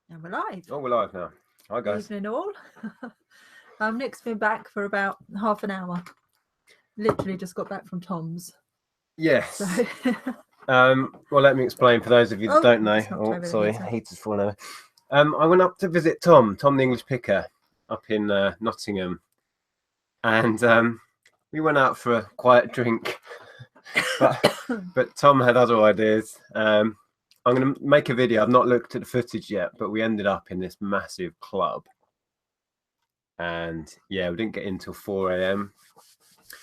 And we're live. Oh, we're live now. Hi, guys. Evening all. Nic's been back for about half an hour. Literally just got back from Tom's. Yes. So Well, let me explain for those of you that don't know. it's knocked Oh, over the sorry, heater. heater's fallen over. I went up to visit Tom the English Picker, up in Nottingham, and we went out for a quiet drink. but Tom had other ideas. I'm going to make a video. I've not looked at the footage yet, but we ended up in this massive club, and yeah, we didn't get in till 4 a.m.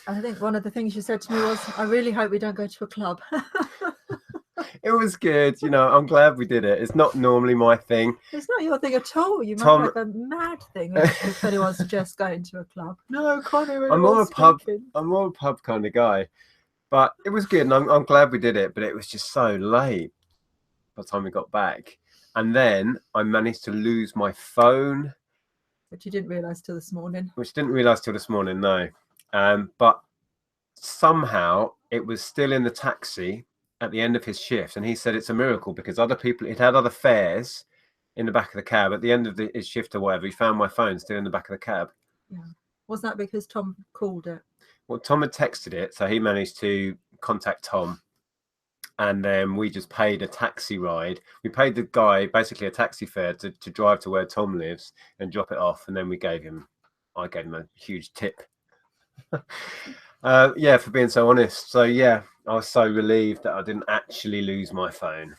I think one of the things you said to me was, I really hope we don't go to a club. It was good, you know. I'm glad we did it. It's not normally my thing. It's not your thing at all. You Tom- might have a mad thing if anyone suggests going to a club. No, Connie, I'm more a pub kind of guy, but it was good, and I'm glad we did it. But it was just so late by the time we got back, and then I managed to lose my phone, But you didn't realise till this morning. which didn't realise till this morning. No, but somehow it was still in the taxi at the end of his shift, and he said it's a miracle because other people, it had other fares in the back of the cab at the end of his shift or whatever. He found my phone still in the back of the cab. Yeah. Wasn't that because Tom called it? Well, Tom had texted it, so he managed to contact Tom, and then we just paid a taxi ride. We paid the guy basically a taxi fare to drive to where Tom lives and drop it off, and then I gave him a huge tip. Yeah, for being so honest. So yeah, I was so relieved that I didn't actually lose my phone.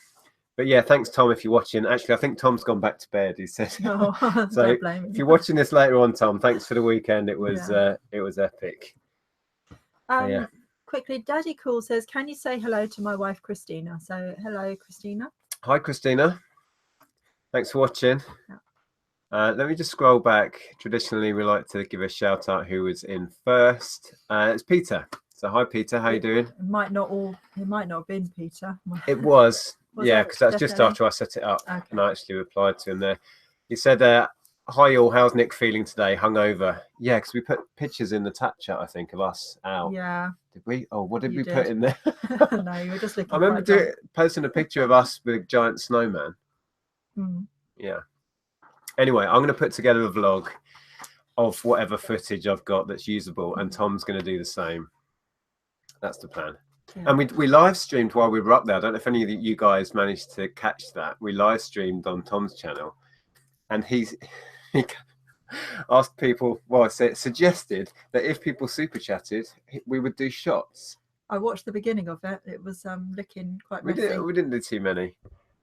But yeah, thanks Tom if you're watching. Actually, I think Tom's gone back to bed. He said. No, So don't blame him. if you're watching this later on, Tom, thanks for the weekend. It was epic. Yeah. Quickly, Daddy Cool says, can you say hello to my wife Christina? So hello, Christina. Hi, Christina. Thanks for watching. Yeah. Let me just scroll back. Traditionally, we like to give a shout out who was in first. It's Peter. So hi, Peter. How you doing? It might not have been Peter. It was yeah, it? because that's just Definitely? after I set it up, Okay. and I actually replied to him there. He said, "Hi all, how's Nick feeling today? Hungover?" Yeah, because we put pictures in the chat chat, I think, of us out. Yeah. Did we? Oh, what did You we did. put in there? No, you were just looking. I remember posting a picture of us with a giant snowman. Yeah. Anyway, I'm going to put together a vlog of whatever footage I've got that's usable, and Tom's going to do the same. That's the plan. Yeah. And we live streamed while we were up there. I don't know if any of you guys managed to catch that. We live streamed on Tom's channel, and he asked people. Well, suggested that if people super chatted, we would do shots. I watched the beginning of it. It was looking quite messy. We didn't do too many.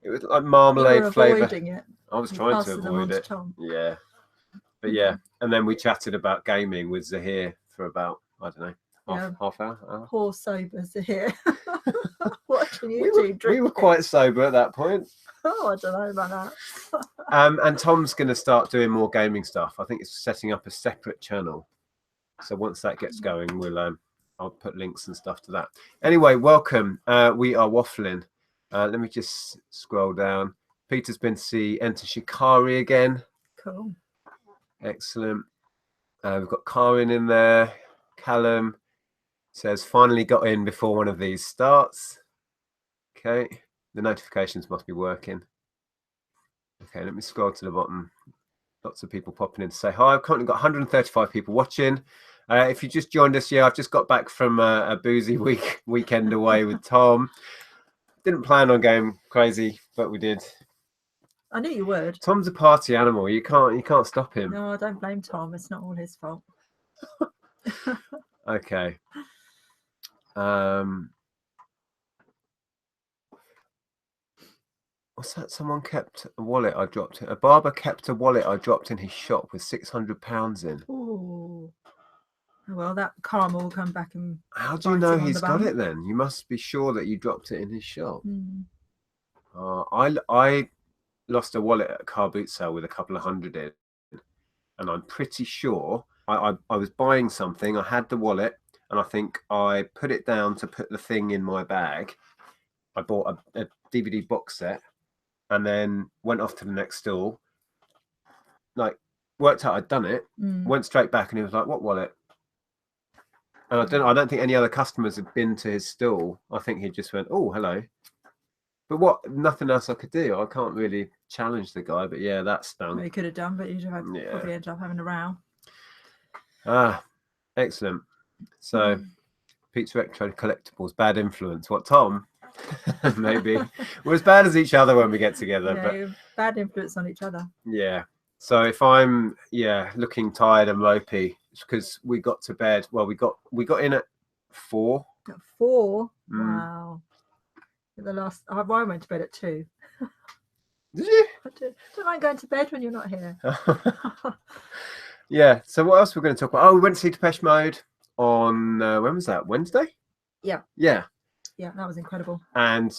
It was like marmalade flavour. I was trying to avoid it. Yeah. But yeah, and then we chatted about gaming with Zahir for about, I don't know, half hour. Poor sober Zahir. Watching YouTube. We were quite sober at that point. Oh, I don't know about that. And Tom's going to start doing more gaming stuff. I think it's setting up a separate channel. So once that gets going, I'll put links and stuff to that. Anyway, welcome. We are waffling. Let me just scroll down. Peter's been to see Enter Shikari again. Cool. Excellent. We've got Karin in there. Callum says, finally got in before one of these starts. Okay. The notifications must be working. Okay, let me scroll to the bottom. Lots of people popping in to say hi. I've currently got 135 people watching. If you just joined us, yeah, I've just got back from a boozy weekend away with Tom. Didn't plan on going crazy, but we did. I knew you would. Tom's a party animal. You can't stop him. No, I don't blame Tom. It's not all his fault. Okay. What's that? Someone kept a wallet I dropped in. A barber kept a wallet I dropped in his shop with £600 in. Oh. Well, that karma will come back and. How do you know he's got it then? You must be sure that you dropped it in his shop. I lost a wallet at a car boot sale with a couple of hundred in, and I'm pretty sure I was buying something. I had the wallet, and I think I put it down to put the thing in my bag. I bought a DVD box set, and then went off to the next stall. Like, worked out I'd done it. Went straight back, and he was like, "What wallet?" And I don't think any other customers had been to his stall. I think he just went, "Oh, hello." But what? Nothing else I could do. I can't really challenge the guy. But yeah, that stung. Well, you could have done, but you'd have probably ended up having a row. Ah, excellent. So, Pete's Retro Collectibles, bad influence. What, Tom? Maybe we're as bad as each other when we get together. Yeah, but you're bad influence on each other. Yeah. So if I'm looking tired and ropey, it's because we got to bed. Well, we got in at 4. At 4? Wow. At the last, I went to bed at 2. Did you? I don't mind going to bed when you're not here. Yeah. So what else we're going to talk about? Oh, we went to see Depeche Mode on when was that? Wednesday? Yeah. Yeah. Yeah, that was incredible. And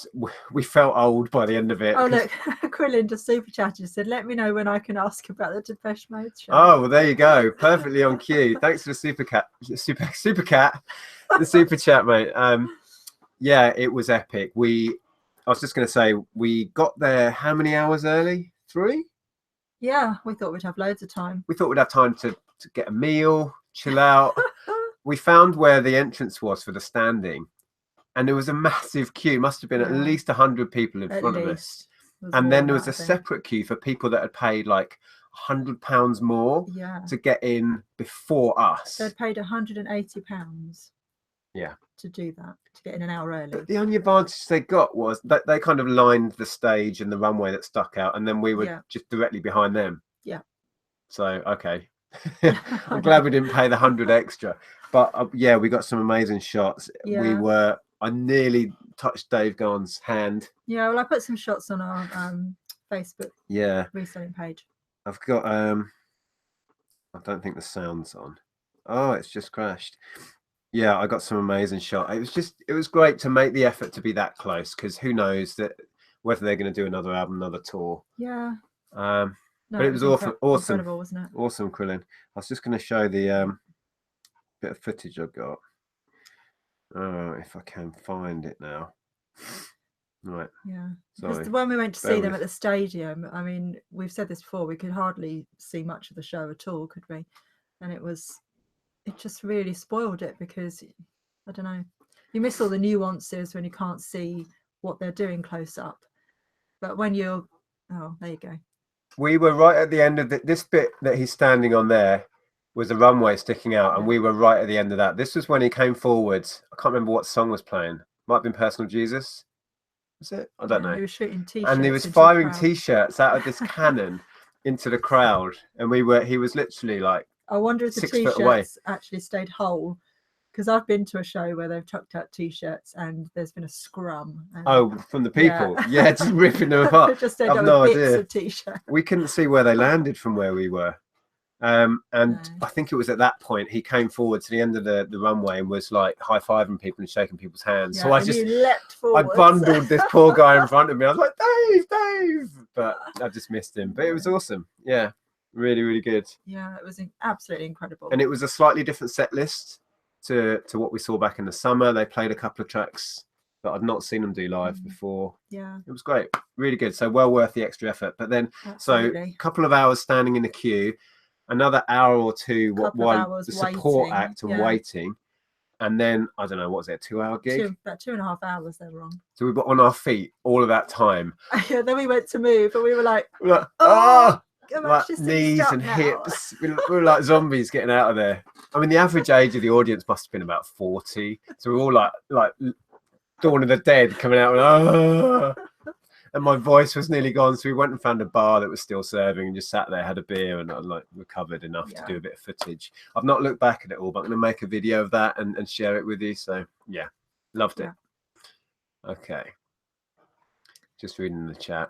we felt old by the end of it. Oh, look, Quillen just super chatted, said, let me know when I can ask about the Depeche Mode show. Oh, well, there you go. Perfectly on cue. Thanks for the super cat, the super chat, mate. Yeah, it was epic. I was just going to say, we got there how many hours early? 3? Yeah, we thought we'd have loads of time. We thought we'd have time to get a meal, chill out. We found where the entrance was for the standing. And there was a massive queue. Must have been at least 100 people in front of us. And then there was a separate queue for people that had paid like £100 more to get in before us. They'd paid £180. Yeah. To do that, to get in an hour early. But the only advantage they got was that they kind of lined the stage and the runway that stuck out, and then we were just directly behind them. Yeah. So okay. I'm glad we didn't pay the 100 extra. But yeah, we got some amazing shots. Yeah. I nearly touched Dave Garn's hand. Yeah, well, I put some shots on our Facebook reselling page. I've got I don't think the sound's on. Oh, it's just crashed. Yeah, I got some amazing shots. It was great to make the effort to be that close, because who knows whether they're going to do another album, another tour. Yeah. No, but it was awesome. Incredible, wasn't it? Awesome, Krillin. I was just going to show the bit of footage I've got. If I can find it now. Right. Yeah. Because when we went to see them at the stadium, I mean, we've said this before, we could hardly see much of the show at all, could we? And it just really spoiled it, because I don't know, you miss all the nuances when you can't see what they're doing close up. But when there you go. We were right at the end of this bit that he's standing on there was a runway sticking out, and we were right at the end of that. This was when he came forwards. I can't remember what song was playing. Might have been Personal Jesus. Was it? I don't know. He was shooting t-shirts. And he was firing t-shirts out of this cannon into the crowd, and he was literally like, I wonder if the t-shirts actually stayed whole, because I've been to a show where they've chucked out t-shirts and there's been a scrum. From the people? Yeah, just ripping them apart. Just I've no idea. Of t-shirts. We couldn't see where they landed from where we were. I think it was at that point he came forward to the end of the runway and was like high-fiving people and shaking people's hands. So I bundled this poor guy in front of me. I was like, Dave! But I just missed him. But it was awesome. Yeah, really, really good. Yeah, it was absolutely incredible. And it was a slightly different set list to what we saw back in the summer. They played a couple of tracks that I'd not seen them do live before. Yeah, it was great. Really good. So well worth the extra effort. But then, so a couple of hours standing in the queue, another hour or two while the support act and waiting, and then I don't know, what was it, a 2-hour gig? About 2.5 hours they were on. So we were on our feet all of that time. Yeah, then we went to move, and we were like, like knees and hips. We were like zombies getting out of there. I mean, the average age of the audience must have been about 40. So we were all like Dawn of the Dead coming out. And my voice was nearly gone, so we went and found a bar that was still serving and just sat there, had a beer, and I recovered enough to do a bit of footage. I've not looked back at it all, but I'm going to make a video of that and share it with you. So yeah, loved it. Okay, just reading the chat.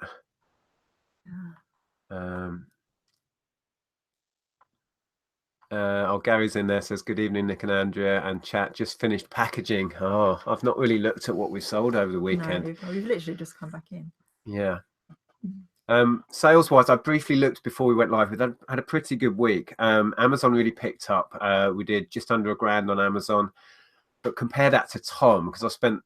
Gary's in there, says good evening, Nic and Andrea, and chat just finished packaging. Oh, I've not really looked at what we've sold over the weekend. No, we've literally just come back in. Yeah. Sales wise, I briefly looked before we went live. We had a pretty good week. Amazon really picked up. We did just under £1,000 on Amazon, but compare that to Tom, because I spent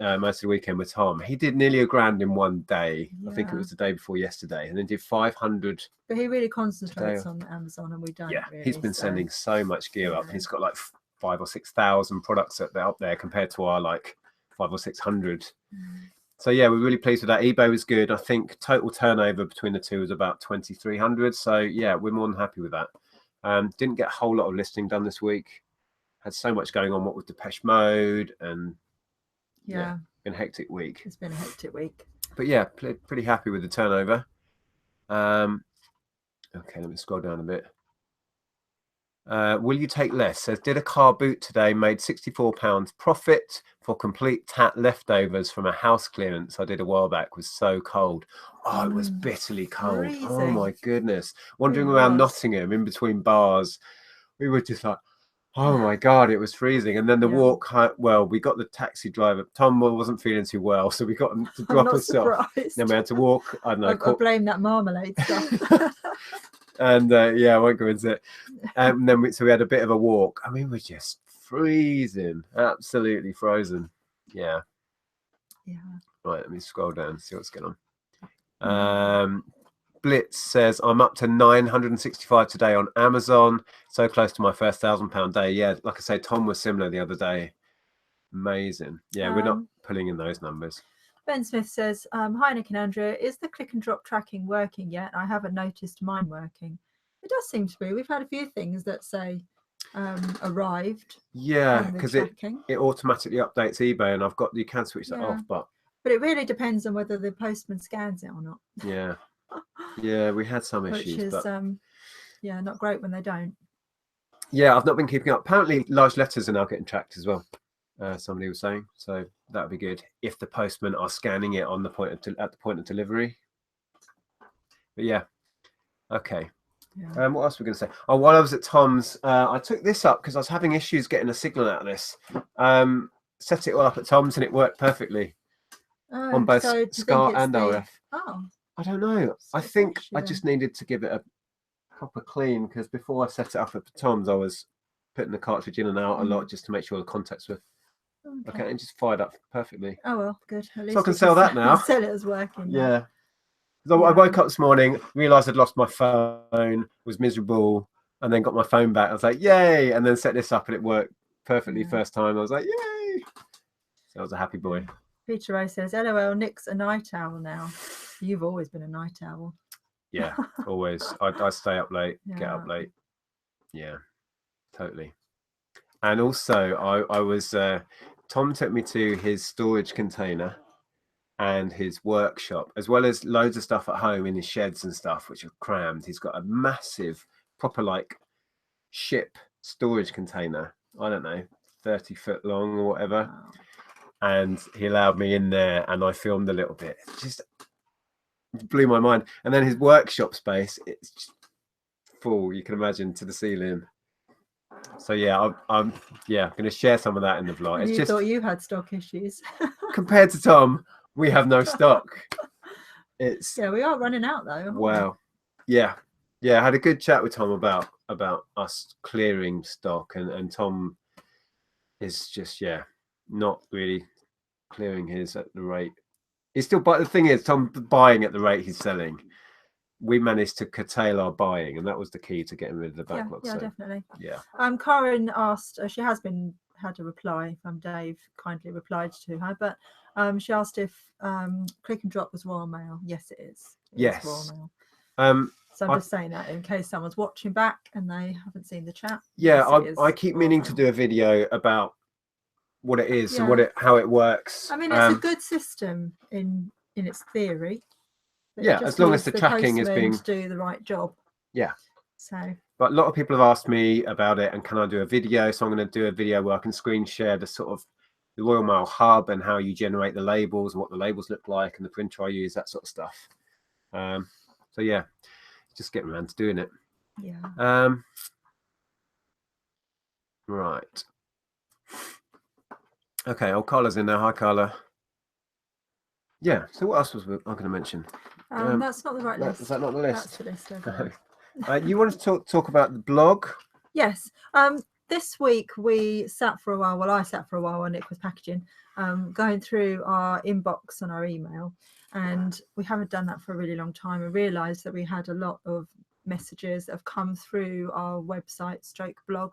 most of the weekend with Tom. He did nearly £1,000 in one day. I think it was the day before yesterday, and then did 500. But he really concentrates on Amazon, and we don't. Yeah, really, he's been sending so much gear up. He's got like 5,000 or 6,000 products up there compared to our like 500 or 600. So yeah, we're really pleased with that. eBay was good. I think total turnover between the two was about 2,300. So yeah, we're more than happy with that. Didn't get a whole lot of listing done this week. Had so much going on, what with Depeche Mode, and yeah, been a hectic week. It's been a hectic week. But yeah, pretty happy with the turnover. Okay, let me scroll down a bit. Will you take less? Says, did a car boot today, made £64 profit for complete tat leftovers from a house clearance I did a while back. Was so cold. Oh, it was bitterly cold. Freezing. Oh my goodness. Wandering around Nottingham in between bars, we were just like, oh my God, it was freezing. And then the walk, well, we got the taxi driver. Tom wasn't feeling too well, so we got him to drop us off. Then we had to walk. I don't know. I blame that marmalade stuff. And yeah, I won't go into it. And then we had a bit of a walk. I mean, we're just freezing, absolutely frozen. Yeah. Right, let me scroll down and see what's going on. Blitz says, I'm up to 965 today on Amazon. So close to my first £1,000 day. Yeah, like I say, Tom was similar the other day. Amazing. Yeah, we're not pulling in those numbers. Ben Smith says, hi, Nic and Andrea. Is the click and drop tracking working yet? I haven't noticed mine working. It does seem to be. We've had a few things that say arrived. Yeah, because it automatically updates eBay, and you can switch that off. But it really depends on whether the postman scans it or not. Yeah. Yeah, we had some issues. Which is, but yeah, not great when they don't. Yeah, I've not been keeping up. Apparently, large letters are now getting tracked as well. Somebody was saying, so that would be good if the postmen are scanning it on the at the point of delivery. But yeah, okay. Yeah. What else are we going to say? Oh, while I was at Tom's, I took this up because I was having issues getting a signal out of this. Set it all up at Tom's and it worked perfectly on both SCAR and RF. Oh, I don't know. I think I just needed to give it a proper clean because before I set it up at Tom's, I was putting the cartridge in and out a lot just to make sure the contacts were okay, and just fired up perfectly. Oh well, good. At least so I can sell that now. Sell it as working. Yeah. I woke up this morning, realised I'd lost my phone, was miserable, and then got my phone back. I was like, yay! And then set this up and it worked perfectly first time. I was like, yay! So I was a happy boy. Peter Ray says, LOL, Nick's a night owl now. You've always been a night owl. Yeah, always. I stay up late, get up late. Yeah, totally. And also, I was... Tom took me to his storage container and his workshop, as well as loads of stuff at home in his sheds and stuff, which are crammed. He's got a massive, proper like ship storage container. I don't know, 30 foot long or whatever. Wow. And he allowed me in there and I filmed a little bit. It just blew my mind. And then his workshop space, it's just full, you can imagine, to the ceiling. So yeah, I'm going to share some of that in the vlog. It's just thought you had stock issues. Compared to Tom, we have no stock. It's we are running out though. Wow. Yeah. I had a good chat with Tom about us clearing stock, and Tom is just not really clearing his at the rate. He's still, but the thing is, Tom buying at the rate he's selling. We managed to curtail our buying, and that was the key to getting rid of the backlog. Yeah, definitely. Yeah. Karen asked. She has had a reply from Dave. Kindly replied to her, but she asked if click and drop was Royal Mail. Yes, it is. Yes. Royal Mail. So I'm just saying that in case someone's watching back and they haven't seen the chat. Yeah, yes, I keep meaning to do a video about what it is and how it works. I mean, it's a good system in its theory. Yeah, as long as the tracking is being to do the right job. Yeah. So. But a lot of people have asked me about it and can I do a video? So I'm going to do a video where I can screen share the sort of the Royal Mail hub and how you generate the labels and what the labels look like and the printer I use, that sort of stuff. So yeah, just getting around to doing it. Yeah. Right. Okay, old Carla's in there. Hi, Carla. Yeah. So what else was I going to mention? That's not the right list. Is that not the list? That's the list. You wanted to talk about the blog? Yes. This week we sat for a while. Well, I sat for a while when Nick was packaging, going through our inbox on our email, and we haven't done that for a really long time. We realised that we had a lot of messages that have come through our website /blog,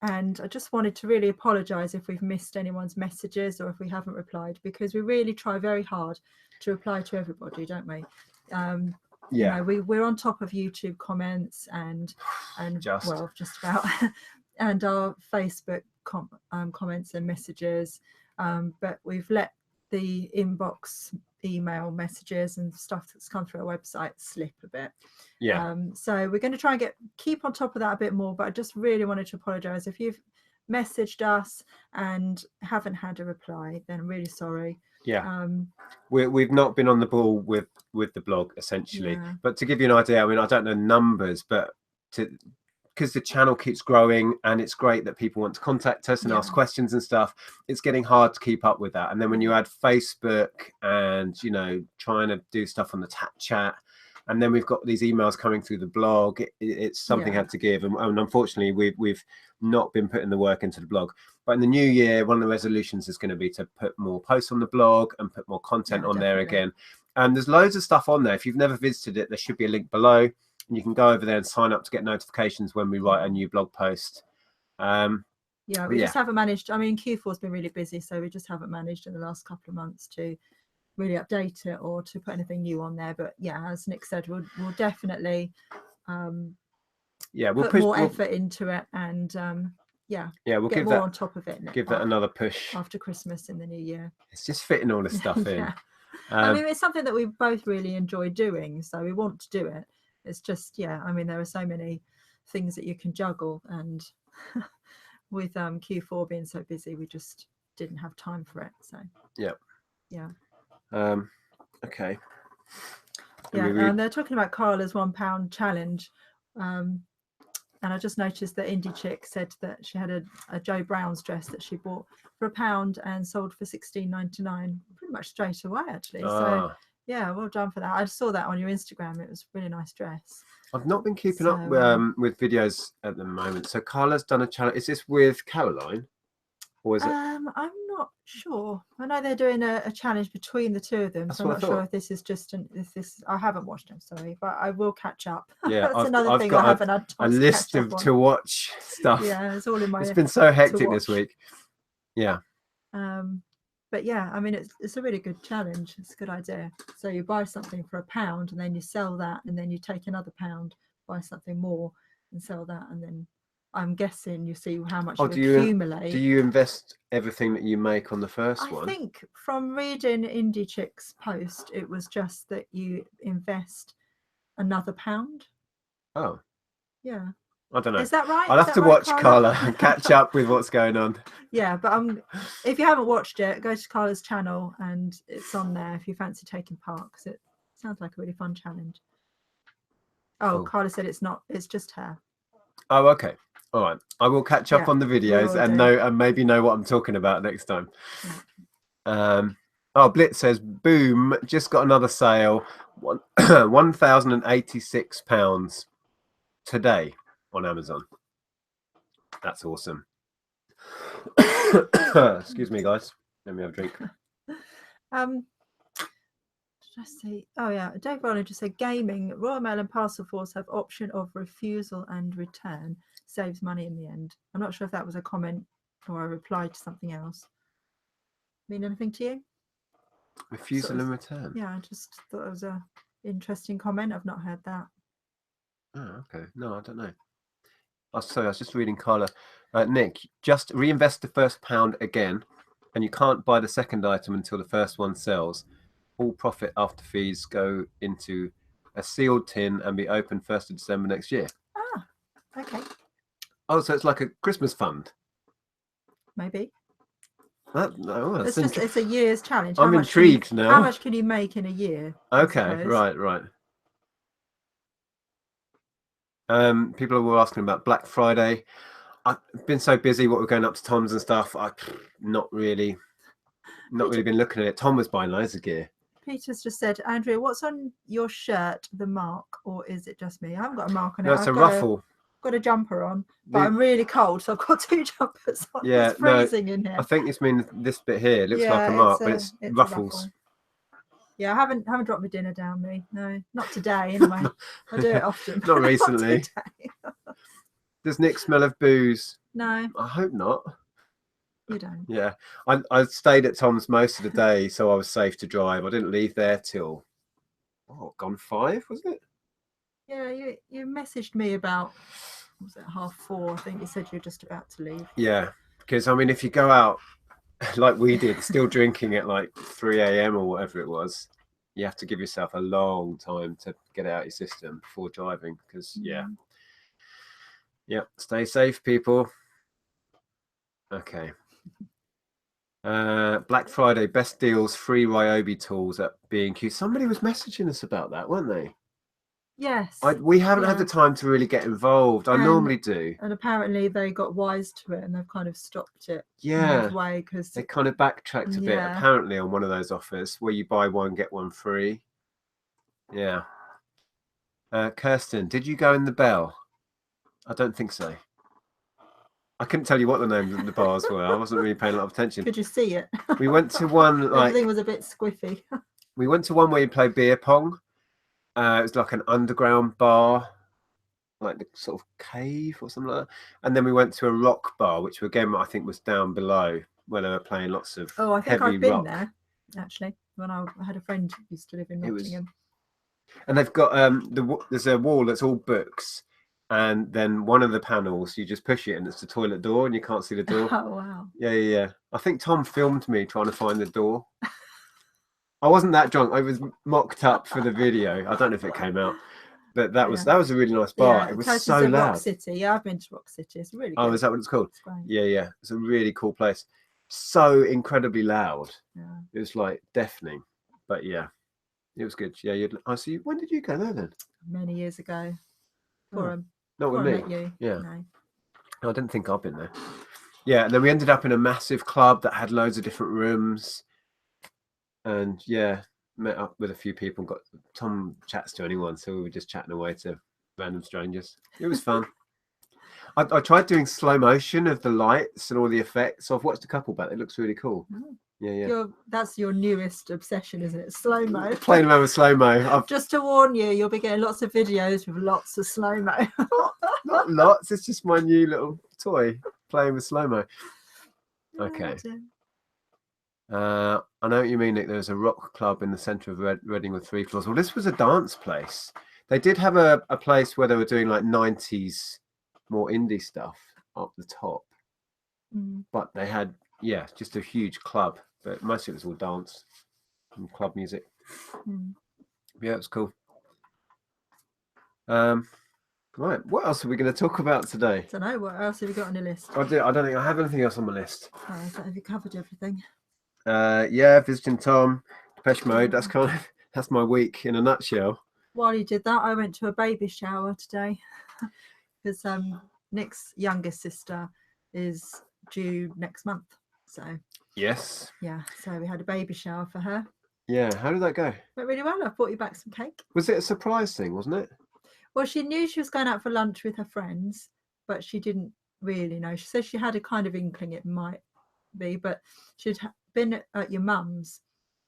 And I just wanted to really apologise if we've missed anyone's messages or if we haven't replied, because we really try very hard to reply to everybody, don't we? You know, we're on top of YouTube comments and well, just about, and our Facebook comments and messages, but we've let the inbox email messages and stuff that's come through our website slip a bit. So we're going to try and keep on top of that a bit more, but I just really wanted to apologize if you've messaged us and haven't had a reply, then I'm really sorry. We've not been on the ball with the blog essentially, but to give you an idea, I mean, I don't know numbers, but because the channel keeps growing and it's great that people want to contact us and ask questions and stuff, it's getting hard to keep up with that. And then when you add Facebook and, you know, trying to do stuff on the chat, and then we've got these emails coming through the blog, it's something had to give. And unfortunately, we've not been putting the work into the blog. But in the new year, one of the resolutions is going to be to put more posts on the blog and put more content on there again. And there's loads of stuff on there. If you've never visited it, there should be a link below. And you can go over there and sign up to get notifications when we write a new blog post. We just haven't managed. I mean, Q4 has been really busy, so we just haven't managed in the last couple of months to really update it or to put anything new on there. But yeah, as Nick said, we'll definitely put more effort into it, and we'll get more on top of it. Give that another push after Christmas in the new year. It's just fitting all this stuff in. I mean, it's something that we both really enjoy doing, so we want to do it. It's just, I mean, there are so many things that you can juggle, and with Q4 being so busy, we just didn't have time for it. So okay. And they're talking about Carla's £1 challenge, and I just noticed that Indie Chick said that she had a Joe Brown's dress that she bought for £1 and sold for £16.99 pretty much straight away, actually. So yeah, well done for that. I saw that on your Instagram. It was a really nice dress. I've not been keeping up with videos at the moment. So Carla's done a challenge. Is this with Caroline, or is it? I'm not sure. I know they're doing a challenge between the two of them. So I'm not sure if this is just I haven't watched them, sorry, but I will catch up. Yeah, that's another thing I haven't had time a list of to watch stuff. Yeah, it's all in my. It's been so hectic this week. Yeah. But yeah, I mean, it's a really good challenge. It's a good idea. So you buy something for £1 and then you sell that, and then you take another £1, buy something more and sell that, and then I'm guessing you see how much you accumulate. Do you invest everything that you make on the first one? I think from reading Indie Chick's post, it was just that you invest another £1. Oh. Yeah. I don't know. Is that right? I'll have to watch Carla and catch up with what's going on. Yeah, but if you haven't watched it, go to Carla's channel and it's on there if you fancy taking part, because it sounds like a really fun challenge. Oh, cool. Carla said it's not. It's just her. Oh, okay. All right. I will catch up on the videos and maybe know what I'm talking about next time. Yeah. Blitz says, boom, just got another sale. £1,086 today on Amazon. That's awesome. Excuse me, guys. Let me have a drink. Did I say? Oh yeah, Dave Rowland just said gaming. Royal Mail and Parcel Force have option of refusal and return. Saves money in the end. I'm not sure if that was a comment or a reply to something else. Mean anything to you? Refusal and return. Yeah, I just thought it was a interesting comment. I've not heard that. Oh, okay. No, I don't know. Oh, sorry, I was just reading Carla. Nick, just reinvest the first £1 again, and you can't buy the second item until the first one sells. All profit after fees go into a sealed tin and be open 1st of December next year. Ah, okay. Oh, so it's like a Christmas fund? Maybe. It's a year's challenge. I'm intrigued now. How much can you make in a year? Okay, right. People were asking about Black Friday. I've been so busy what we're going up to Tom's and stuff. I've not really been looking at it. Tom was buying loads of gear. Peter's just said, Andrea, what's on your shirt? The mark, or is it just me? I haven't got a mark on it. No, it's a ruffle. I've got a jumper on, but I'm really cold, so I've got 2 jumpers on. Yeah, it's freezing in here. I think it's mean this bit here. It looks like a mark, but it's ruffles. Yeah, I haven't dropped my dinner down me. No, not today anyway. I do it often. Not recently. Does Nick smell of booze? No, I hope not. you don't. Yeah, I stayed at Tom's most of the day, so I was safe to drive. I didn't leave there till gone 5, was it? Yeah, you messaged me about, was it 4:30? I think you said you're just about to leave. Yeah, because I mean, if you go out like we did, still drinking at like 3 a.m. or whatever it was, you have to give yourself a long time to get it out your system before driving. Because yeah, stay safe, people. Okay. Black Friday best deals, free Ryobi tools at B&Q. Somebody was messaging us about that, weren't they? Yes. We haven't had the time to really get involved. I normally do. And apparently they got wise to it and they've kind of stopped it Yeah, because they kind of backtracked a bit apparently on one of those offers where you buy one get one free. Yeah. Kirsten, did you go in the Bell? I don't think so. I couldn't tell you what the names of the bars were. I wasn't really paying a lot of attention. Could you see it? We went to one like everything was a bit squiffy. We went to one where you play beer pong. It was like an underground bar, like the sort of cave or something like that. And then we went to a rock bar, which again I think was down below where they were playing lots of I think heavy I've been rock. there actually when I had a friend who used to live in Nottingham. And they've got there's a wall that's all books, and then one of the panels you just push it and it's the toilet door and you can't see the door. Oh wow. Yeah. I think Tom filmed me trying to find the door. I wasn't that drunk. I was mocked up for the video. I don't know if it came out, but that was a really nice bar. Yeah, it was so loud. Rock City. Yeah, I've been to Rock City. It's really good. Oh, is that what it's called? It's great. Yeah. It's a really cool place. So incredibly loud. Yeah. It was like deafening, but yeah, it was good. Yeah, I see. When did you go there then? Many years ago. Not with me. Met you. Yeah. No. I didn't think I've been there. Yeah, and then we ended up in a massive club that had loads of different rooms. And yeah, met up with a few people. Tom chats to anyone, so we were just chatting away to random strangers. It was fun. I tried doing slow motion of the lights and all the effects. So I've watched a couple back. It looks really cool. Oh. Yeah. That's your newest obsession, isn't it? Slow mo. Playing around with slow mo. Just to warn you, you'll be getting lots of videos with lots of slow mo. Not lots. It's just my new little toy playing with slow mo. Okay. I know what you mean, Nick. There's a rock club in the centre of Reading with 3 floors. Well, this was a dance place. They did have a place where they were doing like 90s more indie stuff up the top. But they had, just a huge club. But most of it was all dance and club music. Yeah, it was cool. Right, what else are we going to talk about today? I don't know. What else have you got on your list? I don't think I have anything else on my list. Have you covered everything? Visiting Tom, Depeche Mode. That's my week in a nutshell. While you did that, I went to a baby shower today because Nick's youngest sister is due next month. So yes, so we had a baby shower for her. Yeah, how did that go? Went really well. I brought you back some cake. Was it a surprise thing, wasn't it? Well, she knew she was going out for lunch with her friends, but she didn't really know. She said she had a kind of inkling it might be, but she'd been at your mum's,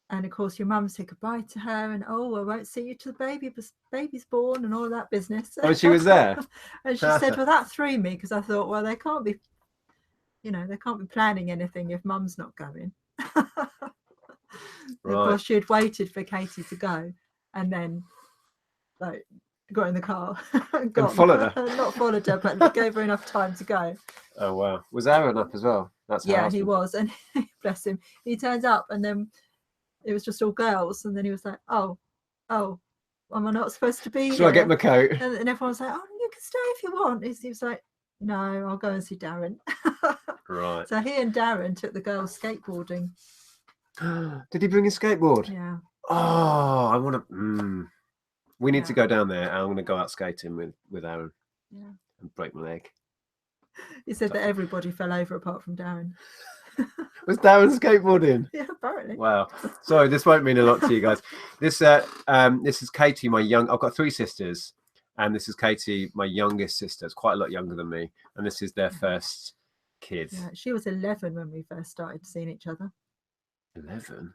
and of course your mum said goodbye to her, and I won't see you till the baby's born, and all that business. Oh, she was there. And she said, well, that threw me because I thought, well, they can't be planning anything if mum's not going. Right. Of course, she had waited for Katie to go, and then got in the car and followed her. Not followed her, but gave her enough time to go. Oh wow! Was Aaron up as well? That's he was, and bless him. He turns up, and then it was just all girls, and then he was like, "Oh, am I not supposed to be?" Should I get my coat? And everyone was like, "Oh, you can stay if you want." He was like, "No, I'll go and see Darren." Right. So he and Darren took the girls skateboarding. Did he bring his skateboard? Yeah. Oh, I want to. We need to go down there. I'm going to go out skating with Aaron. Yeah. And break my leg. He said that everybody fell over apart from Darren. Was Darren skateboarding? Yeah, apparently. Wow. Sorry, this won't mean a lot to you guys. This is Katie, I've got 3 sisters, and this is Katie, my youngest sister. It's quite a lot younger than me, and this is their first kid. Yeah, she was 11 when we first started seeing each other. 11?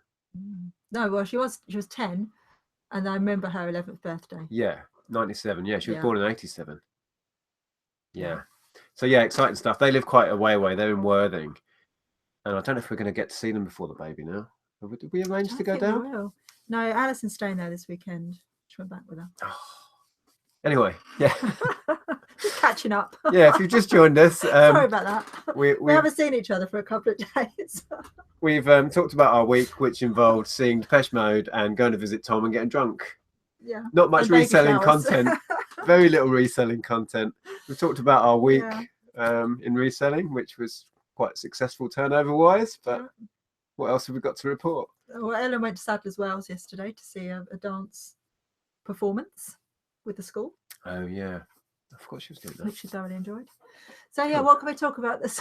No, well, she was 10, and I remember her 11th birthday. Yeah, 97. Yeah, she was born in 87. Yeah. So yeah, exciting stuff. They live quite a way away. They're in Worthing, and I don't know if we're going to get to see them before the baby now. Did we arrange to go down? We will. No, Alison's staying there this weekend. She went back with her. Oh. Anyway, yeah. Just catching up. Yeah, if you've just joined us. Sorry about that. We haven't seen each other for a couple of days. We've talked about our week, which involved seeing Depeche Mode and going to visit Tom and getting drunk. Yeah. Not much reselling content. Very little reselling content. We've talked about our week in reselling, which was quite successful turnover-wise, but what else have we got to report? Well, Ellen went to Sadler's Wells yesterday to see a dance performance with the school. Oh, yeah. I forgot she was doing that. Which she thoroughly enjoyed. So, yeah, what can we talk about that's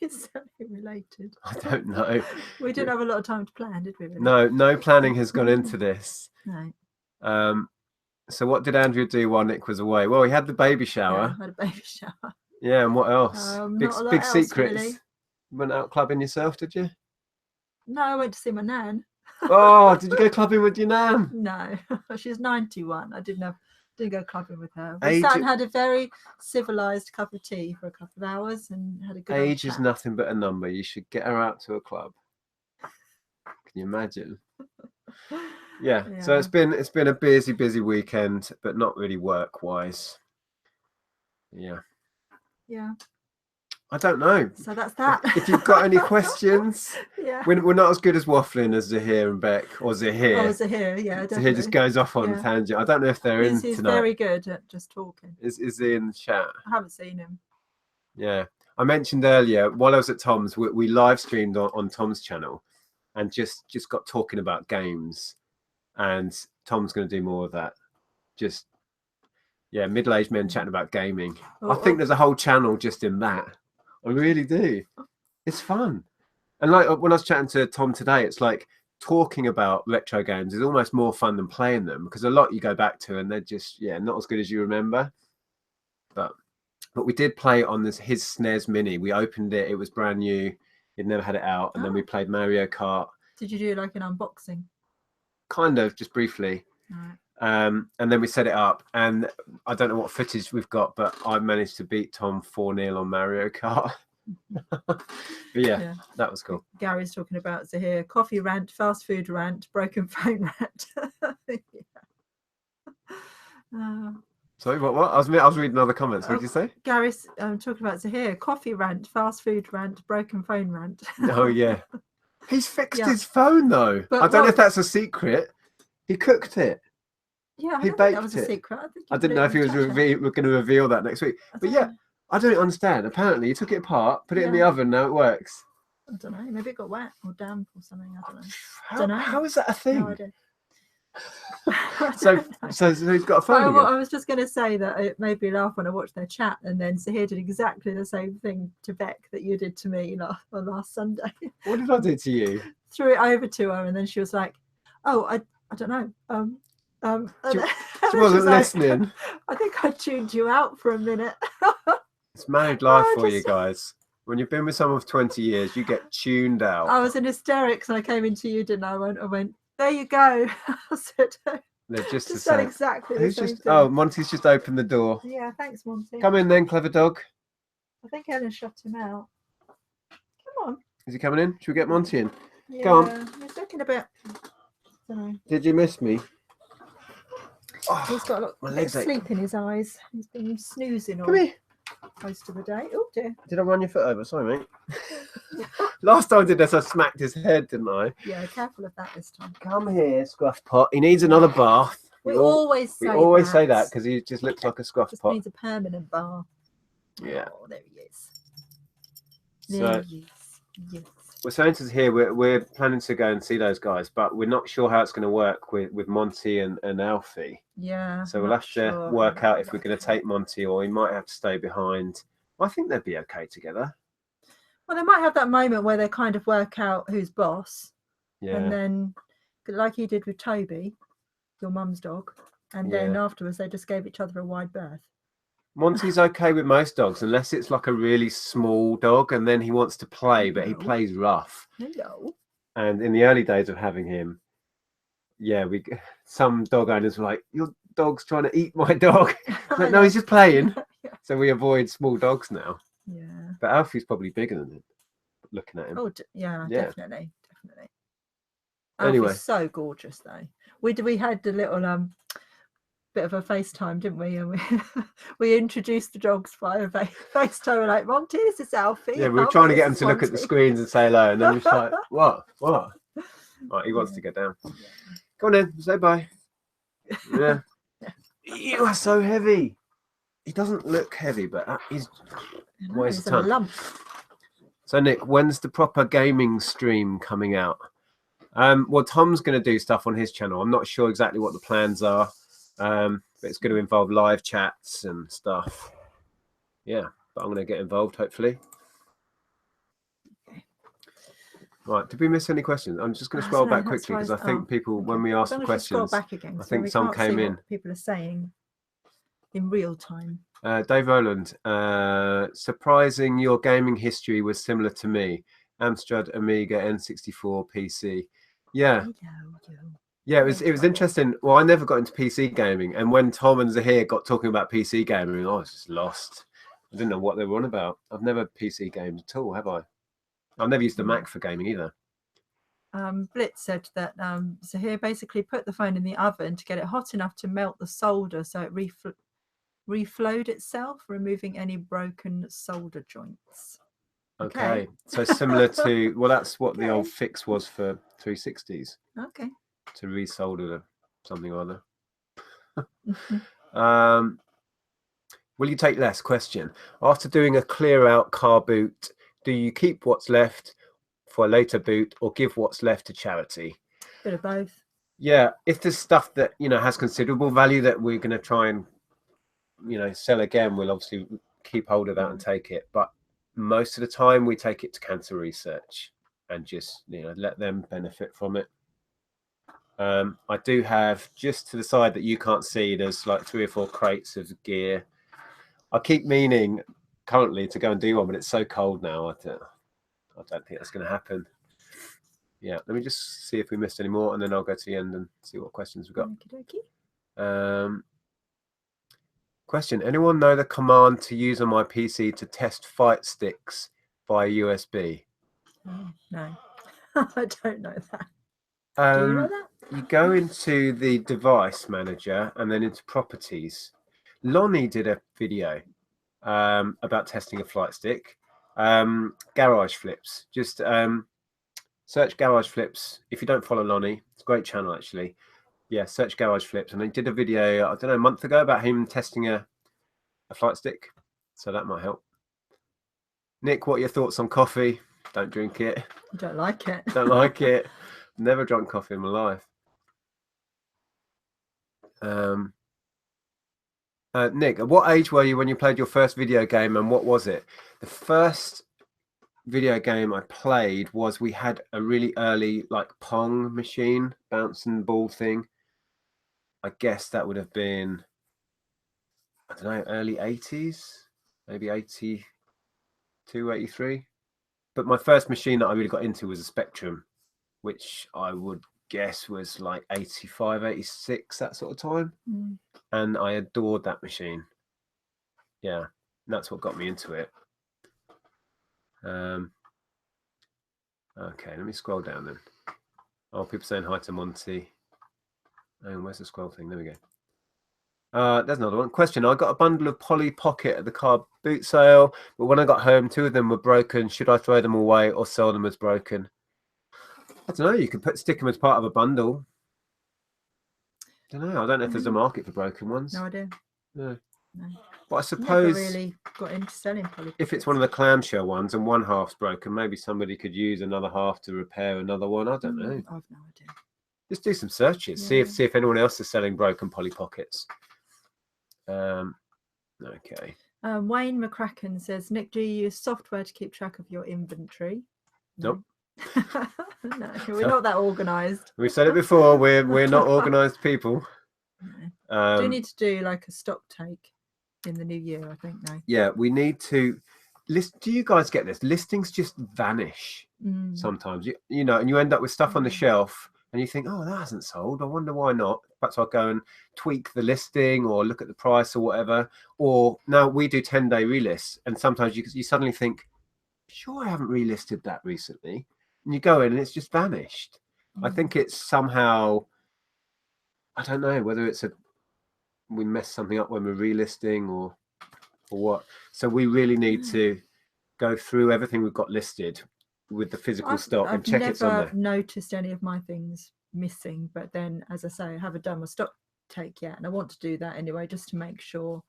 reselling related? I don't know. We didn't have a lot of time to plan, did we? Really? No planning has gone into this. No. So what did Andrea do while Nick was away? Well, he had the baby shower. Yeah, I had a baby shower. Yeah, and what else? Big else, secrets. Really. Went out clubbing yourself, did you? No, I went to see my nan. Oh, did you go clubbing with your nan? No, she's 91. I didn't go clubbing with her. We sat and had a very civilized cup of tea for a couple of hours and had a good age is nothing but a number. You should get her out to a club. Can you imagine? Yeah. So it's been a busy weekend, but not really work wise. Yeah. I don't know. So that's that. If you've got any questions, we're not as good as waffling as Zahir and Beck, or Zahir. Oh, Zahir, yeah, definitely. Zahir just goes off on tangent. I don't know if they're in tonight. He's very good at just talking. Is he in the chat? I haven't seen him. Yeah. I mentioned earlier, while I was at Tom's, we live streamed on Tom's channel and just got talking about games. And Tom's going to do more of that. Just, middle-aged men chatting about gaming. I think there's a whole channel just in that. I really do. It's fun. And like when I was chatting to Tom today, it's like talking about retro games is almost more fun than playing them, because a lot you go back to and they're just not as good as you remember. But we did play on his SNES Mini. We opened it. It was brand new. He'd never had it out. And then we played Mario Kart. Did you do like an unboxing? Kind of, just briefly. Right. And then we set it up, and I don't know what footage we've got, but I managed to beat Tom 4-0 on Mario Kart. But that was cool. Gary's talking about Zahir, coffee rant, fast food rant, broken phone rant. Sorry, what? I was reading other comments. What did you say? Gary's talking about Zahir, coffee rant, fast food rant, broken phone rant. Oh yeah, he's fixed his phone though. But I don't know if that's a secret. He cooked it. Yeah, he baked that was a secret. I didn't know if he was going to reveal that next week. But I don't understand. Apparently, he took it apart, put it in the oven. Now it works. I don't know. Maybe it got wet or damp or something. I don't know. How is that a thing? No idea. So he's got a phone. I was just going to say that it made me laugh when I watched their chat, and then Zahir did exactly the same thing to Beck that you did to me last Sunday. What did I do to you? Threw it over to her, and then she was like, "Oh, I don't know." She wasn't listening. I think I tuned you out for a minute. It's married life for you guys. When you've been with someone for 20 years, you get tuned out. I was in hysterics and I came into you, didn't I? I went, there you go. I said, they're just the done same. Exactly the same thing. Oh, Monty's just opened the door. Yeah, thanks, Monty. Come in then, clever dog. I think Ellen shut him out. Come on. Is he coming in? Should we get Monty in? Yeah, go on. He's looking a bit. Did you miss me? Oh, he's got a lot of sleep in his eyes. He's been snoozing all most of the day. Oh dear. Did I run your foot over? Sorry, mate. Last time I did this, I smacked his head, didn't I? Yeah, careful of that this time. Come here, Scruff Pot. He needs another bath. We always say that because he just looks like a Scruff Pot. Needs a permanent bath. Yeah. Oh, there he is. There he is. Yes. We're saying to here, we're planning to go and see those guys, but we're not sure how it's going to work with Monty and Alfie. Yeah. So we'll have to work out if we're going to take Monty or he might have to stay behind. I think they'd be okay together. Well, they might have that moment where they kind of work out who's boss. Yeah. And then, like you did with Toby, your mum's dog, and then afterwards they just gave each other a wide berth. Monty's okay with most dogs, unless it's like a really small dog, and then he wants to play, but he plays rough. Hello. And in the early days of having him, some dog owners were like, "Your dog's trying to eat my dog." But no, he's just playing. So we avoid small dogs now. But Alfie's probably bigger than him. Looking at him. Oh, yeah, definitely. Anyway. Alfie's so gorgeous, though. We had a little bit of a FaceTime, didn't we? And we introduced the dogs via FaceTime. We're like, Monty, this is Alfie. Yeah, we were trying to get him to look at the screens and say hello, and then he's like, what? Right, he wants to get down. Go on then, say bye. Yeah. You are so heavy. He doesn't look heavy, but he's weighs a ton. Lump. So Nick, when's the proper gaming stream coming out? Well, Tom's going to do stuff on his channel. I'm not sure exactly what the plans are, but it's going to involve live chats and stuff. Yeah, but I'm going to get involved, hopefully. Right, did we miss any questions? I'm just going to scroll back quickly because I think people, when we ask the questions, back again, I think some came in. People are saying in real time. Dave Rowland, surprising your gaming history was similar to me. Amstrad, Amiga, N64, PC. Yeah. Yeah, it was interesting. Well, I never got into PC gaming, and when Tom and Zahir got talking about PC gaming, I was just lost. I didn't know what they were on about. I've never PC gamed at all, have I? I've never used a Mac for gaming either. Blitz said that Zahir basically put the phone in the oven to get it hot enough to melt the solder, so it reflowed itself, removing any broken solder joints. Okay. So similar to, well, that's what the old fix was for 360s. Okay. To resolder something or other. Will you take less? Question. After doing a clear out car boot, do you keep what's left for a later boot or give what's left to charity? Bit of both. Yeah, if there's stuff that, you know, has considerable value that we're going to try and, you know, sell again, we'll obviously keep hold of that and take it. But most of the time we take it to cancer research and just, you know, let them benefit from it. I do have, just to the side that you can't see, there's like 3 or 4 crates of gear. I keep meaning currently to go and do one, but it's so cold now. I don't think that's going to happen. Yeah, let me just see if we missed any more, and then I'll go to the end and see what questions we've got. Question: anyone know the command to use on my PC to test fight sticks via USB? No, I don't know that. Do you know that? You go into the device manager and then into properties. Lonnie did a video about testing a flight stick. Garage Flips. Just search Garage Flips. If you don't follow Lonnie, it's a great channel actually. Yeah, search Garage Flips. And he did a video, I don't know, a month ago about him testing a flight stick. So that might help. Nick, what are your thoughts on coffee? Don't drink it. I don't like it. Don't like it. Never drunk coffee in my life. Nick, at what age were you when you played your first video game, and what was it? The first video game I played was, we had a really early like Pong machine, bouncing ball thing. I guess that would have been, I don't know, early 80s, maybe 82, 83. But my first machine that I really got into was a Spectrum, which I would guess was like 85, 86, that sort of time. And I adored that machine. Yeah, that's what got me into it. Okay, let me scroll down then. Oh, people saying hi to Monty. And where's the scroll thing? There we go. There's another one. Question: I got a bundle of Polly Pocket at the car boot sale, but when I got home, 2 of them were broken. Should I throw them away or sell them as broken? I don't know. You could stick them as part of a bundle. I don't know. I don't know if there's a market for broken ones. No idea. No. But I suppose never really got into selling Polly Pockets. If it's one of the clamshell ones and one half's broken, maybe somebody could use another half to repair another one. I don't know. I've no idea. Just do some searches. See if anyone else is selling broken Polly Pockets. Okay. Wayne McCracken says, Nick, do you use software to keep track of your inventory? Nope. No, we're not that organised. We've said it before. We're not organised people. No. Do you need to do like a stock take in the new year? I think no. Yeah, we need to list. Do you guys get this? Listings just vanish sometimes. You know, and you end up with stuff on the shelf and you think, oh, that hasn't sold. I wonder why not. Perhaps I'll go and tweak the listing or look at the price or whatever. Or now we do 10-day relists, and sometimes you suddenly think, sure, I haven't relisted that recently, and you go in and it's just vanished. I think it's somehow, I don't know whether it's we mess something up when we're relisting or what. So we really need to go through everything we've got listed with the physical stock and check it's on there. I've never noticed any of my things missing, but then, as I say, I haven't done my stock take yet, and I want to do that anyway, just to make sure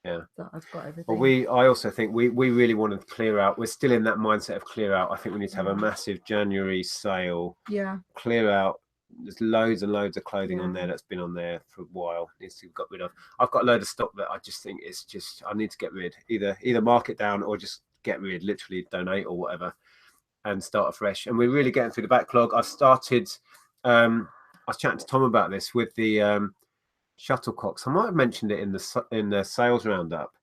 that I've got everything. Well, I also think we really want to clear out. We're still in that mindset of clear out. I think we need to have a massive January sale. Clear out. There's loads and loads of clothing on there that's been on there for a while. Needs to be got rid of. I've got a load of stock that I just think it's just, I need to get rid. Either mark it down or just get rid, literally donate or whatever, and start afresh. And we're really getting through the backlog. I've started, I was chatting to Tom about this with the shuttlecocks. I might have mentioned it in the sales roundup,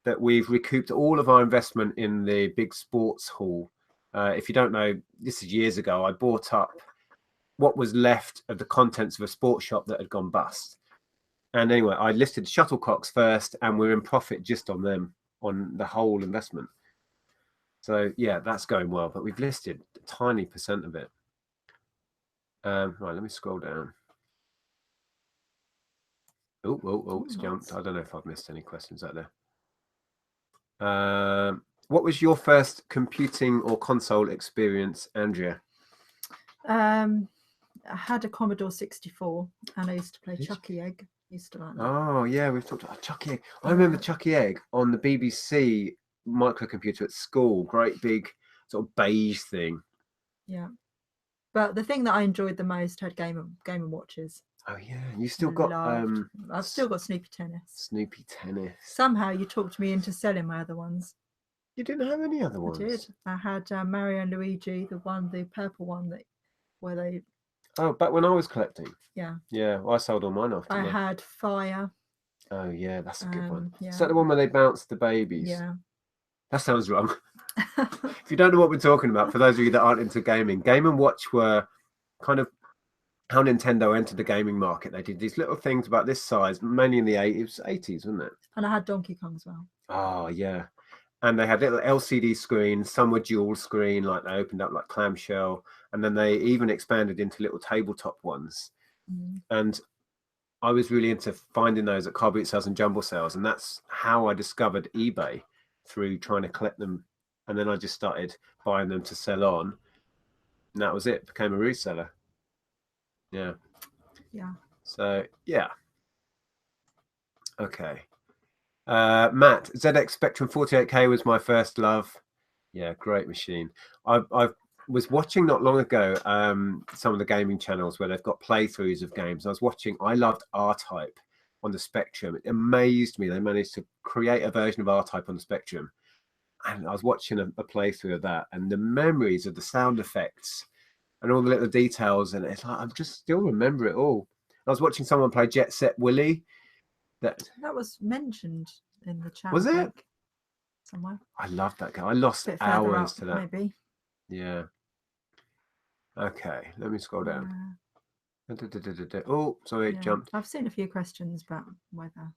that we've recouped all of our investment in the big sports hall. If you don't know, this is years ago. I bought up what was left of the contents of a sports shop that had gone bust. And anyway, I listed shuttlecocks first, and we're in profit just on them, on the whole investment. So yeah, that's going well, but we've listed a tiny percent of it. Right, let me scroll down. Oh, it's jumped. I don't know if I've missed any questions out there. What was your first computing or console experience, Andrea? I had a Commodore 64, and I used to play Chucky Egg. Used to like that. Oh yeah, we've talked about Chucky Egg. I remember Chucky Egg on the BBC microcomputer at school. Great big sort of beige thing. Yeah, but the thing that I enjoyed the most had Game and Watches. Oh yeah, you still got I've still got Snoopy Tennis. Snoopy Tennis. Somehow you talked me into selling my other ones. You didn't have any other ones? I did. I had Mario and Luigi, the purple one where they. Oh, back when I was collecting. Yeah. Yeah, well, I sold all mine off. I had Fire. Oh yeah, that's a good one. Yeah. Is that the one where they bounce the babies? Yeah. That sounds wrong. If you don't know what we're talking about, for those of you that aren't into gaming, Game & Watch were kind of how Nintendo entered the gaming market. They did these little things about this size, mainly in the 80s, wasn't it? And I had Donkey Kong as well. Oh, yeah. And they had little LCD screens. Some were dual screen, like they opened up like clamshell. And then they even expanded into little tabletop ones. And I was really into finding those at car boot sales and jumble sales. And that's how I discovered eBay, through trying to collect them. And then I just started buying them to sell on. And that was it. Became a reseller. Yeah. So, yeah. Okay. Matt, ZX Spectrum 48K was my first love. Yeah, great machine. I was watching not long ago some of the gaming channels where they've got playthroughs of games. I loved R-Type on the Spectrum. It amazed me. They managed to create a version of R-Type on the Spectrum. And I was watching a playthrough of that, and the memories of the sound effects and all the little details, and it's like I just still remember it all. I was watching someone play Jet Set Willy. That was mentioned in the chat. Was it? Somewhere. I loved that game. I lost hours to that. Maybe. Yeah. Okay, let me scroll down. Oh, sorry, it jumped. I've seen a few questions about whether.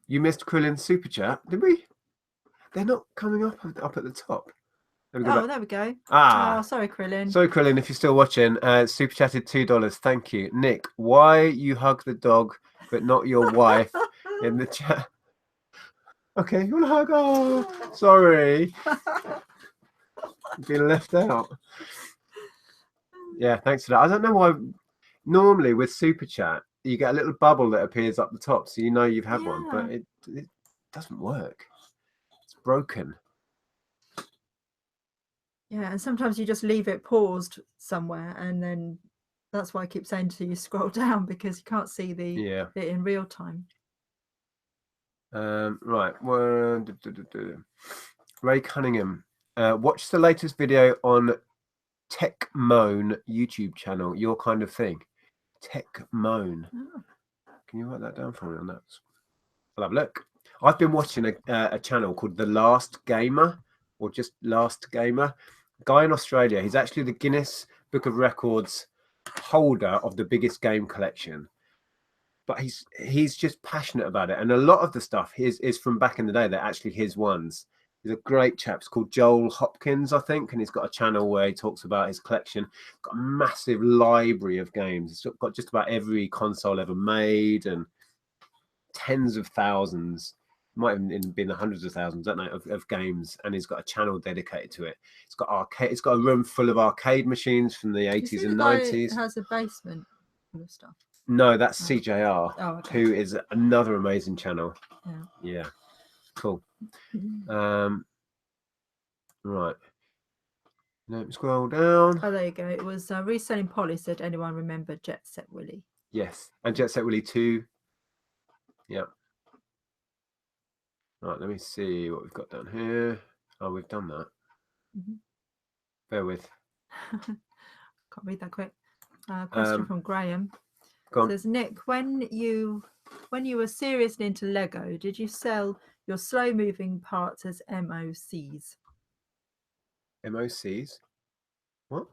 You missed Krillin's super chat, did we? They're not coming up at the top. There we go. Ah, sorry, Krillin. Sorry, Krillin, if you're still watching. Super chatted $2. Thank you, Nick. Why you hug the dog but not your wife in the chat? Okay, you want to hug? Oh, sorry. Being left out. Yeah, thanks for that. I don't know why. Normally with super chat, you get a little bubble that appears up the top, so you know you've had one, but it doesn't work. It's broken. Yeah, and sometimes you just leave it paused somewhere, and then that's why I keep saying to you scroll down, because you can't see it in real time. Right. Ray Cunningham. Watch the latest video on Tech Moan YouTube channel. Your kind of thing. Tech Moan. Oh. Can you write that down for me on that? I'll have a look. I've been watching a channel called The Last Gamer, or just Last Gamer. Guy in Australia. He's actually the Guinness Book of Records holder of the biggest game collection. But he's just passionate about it, and a lot of the stuff is from back in the day. They're actually his ones. He's a great chap. It's called Joel Hopkins, I think, and he's got a channel where he talks about his collection. Got a massive library of games. It's got just about every console ever made, and tens of thousands, might have been the hundreds of thousands, I don't know, of games. And he's got a channel dedicated to it. It's got arcade. It's got a room full of arcade machines from the 80s and 90s. It has a basement full of stuff. No, that's CJR, who is another amazing channel. Yeah, cool. Right. No, scroll down. Oh, there you go. It was Reselling Polly said, anyone remember Jet Set Willy? Yes, and Jet Set Willy 2. Yeah. Right, let me see what we've got down here. Oh, we've done that. Bear with. Can't read that quick. Question from Graham. Says, Nick, when you were seriously into Lego, did you sell your slow moving parts as MOCs? MOCs? What?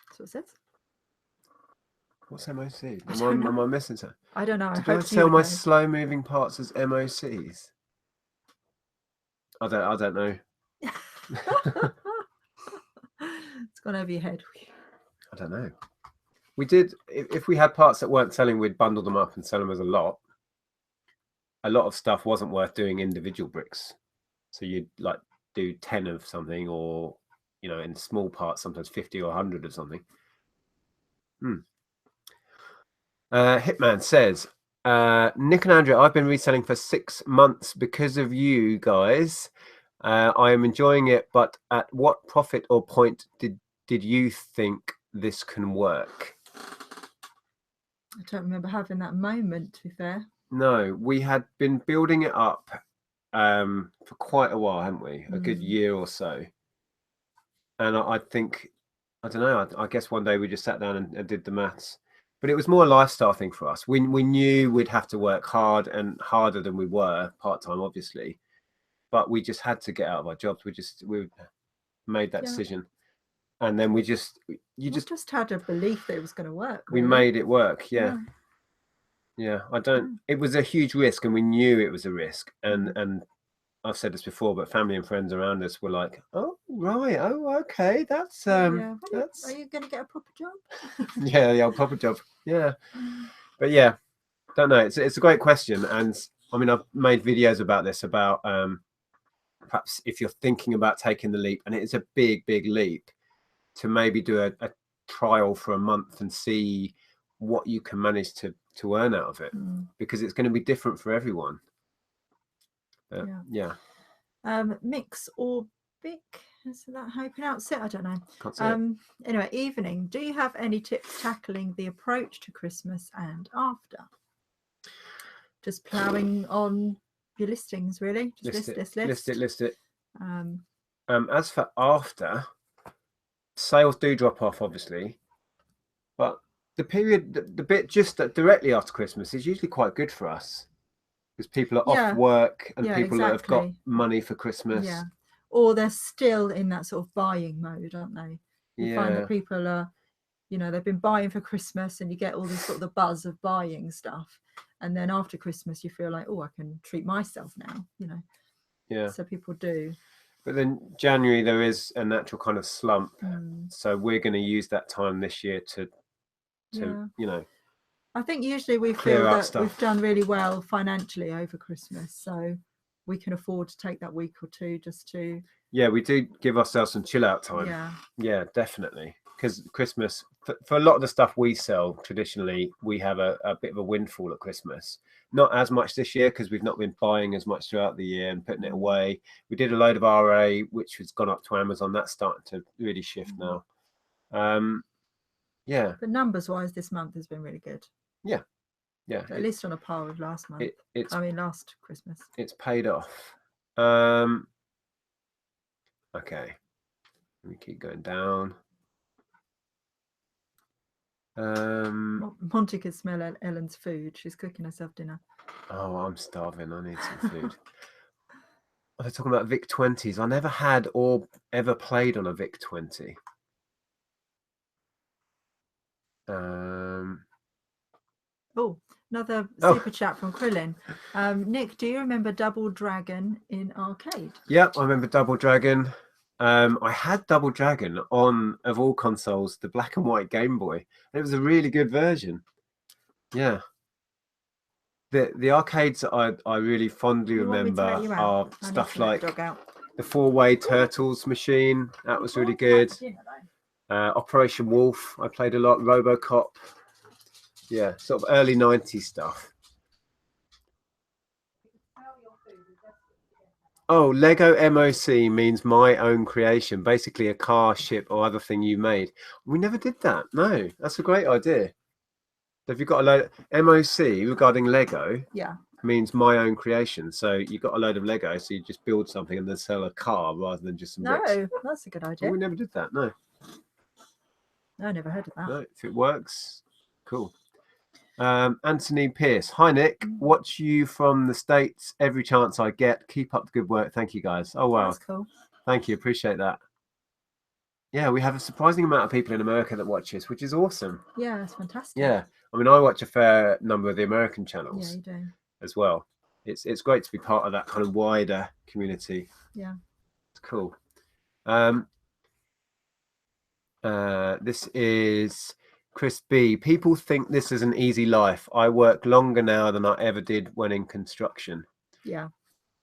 That's what it says. What's MOC? Am I missing something? I don't know. Did I sell my slow moving parts as MOCs? I don't know. It's gone over your head. I don't know. We did, if we had parts that weren't selling, we'd bundle them up and sell them as a lot. A lot of stuff wasn't worth doing individual bricks. So you'd like do 10 of something, or, you know, in small parts, sometimes 50 or 100 of something. Hitman says, Nic and Andrea, I've been reselling for 6 months because of you guys. I am enjoying it, but at what profit or point did you think this can work? I don't remember having that moment, to be fair. No, we had been building it up for quite a while, hadn't we? A good year or so. And I think, I don't know, I guess one day we just sat down and did the maths. But it was more a lifestyle thing for us. We knew we'd have to work hard, and harder than we were part-time, obviously. But we just had to get out of our jobs. We made that decision. And then you just had a belief that it was going to work. Really. We made it work. Yeah. It was a huge risk, and we knew it was a risk. And I've said this before, but family and friends around us were like, "Oh, right. Oh, okay. That's Are you going to get a proper job?" Yeah, the old proper job. Yeah. But yeah, don't know. It's a great question. And I mean, I've made videos about this, about perhaps if you're thinking about taking the leap, and it is a big leap, to maybe do a trial for a month and see what you can manage to earn out of it, because it's going to be different for everyone. Yeah. Mix or Bic, is that how you pronounce it? I don't know. Anyway, evening, do you have any tips tackling the approach to Christmas and after? Just ploughing on your listings, really. Just list it. As for after, sales do drop off, obviously, but the period, the bit just directly after Christmas is usually quite good for us, because people are off work, and people that have got money for Christmas. Yeah, or they're still in that sort of buying mode, aren't they? You find that people are, you know, they've been buying for Christmas, and you get all this sort of the buzz of buying stuff, and then after Christmas you feel like, oh, I can treat myself now, you know. Yeah. So people do. But then January there is a natural kind of slump, so we're going to use that time this year to you know. I think usually we feel that we've done really well financially over Christmas, so we can afford to take that week or two just to. Yeah, we do give ourselves some chill out time. Yeah, definitely. Because Christmas, for a lot of the stuff we sell, traditionally, we have a bit of a windfall at Christmas. Not as much this year, because we've not been buying as much throughout the year and putting it away. We did a load of RA, which has gone up to Amazon. That's starting to really shift now. Yeah. But numbers wise, this month has been really good. Yeah. At least on a par with last month. Last Christmas. It's paid off. Okay. Let me keep going down. Monty could smell Ellen's food. She's cooking herself dinner. Oh, I'm starving. I need some food. They're talking about VIC 20s. I never had or ever played on a VIC 20. Oh, another super chat from Krillin. Nick, do you remember Double Dragon in arcade? Yep, I remember Double Dragon. I had Double Dragon on, of all consoles, the black and white Game Boy. And it was a really good version. Yeah. The arcades that I really fondly remember are stuff like the 4-way Turtles machine. That was really good. Operation Wolf, I played a lot. RoboCop. Yeah, sort of early 90s stuff. Oh, Lego MOC means my own creation, basically a car, ship, or other thing you made. We never did that. No, that's a great idea. So if you've got a load of MOC regarding Lego, means my own creation. So you've got a load of Lego, so you just build something and then sell a car rather than just some bricks. No, that's a good idea. Well, we never did that. No. No, I never heard of that. No, if it works, cool. Anthony Pierce. Hi, Nick. Watch you from the States every chance I get. Keep up the good work. Thank you, guys. Oh, wow. That's cool. Thank you. Appreciate that. Yeah, we have a surprising amount of people in America that watch us, which is awesome. Yeah, it's fantastic. Yeah. I mean, I watch a fair number of the American channels. Yeah, you do. As well. It's great to be part of that kind of wider community. Yeah. It's cool. This is Chris B. People think this is an easy life. I work longer now than I ever did when in construction. Yeah.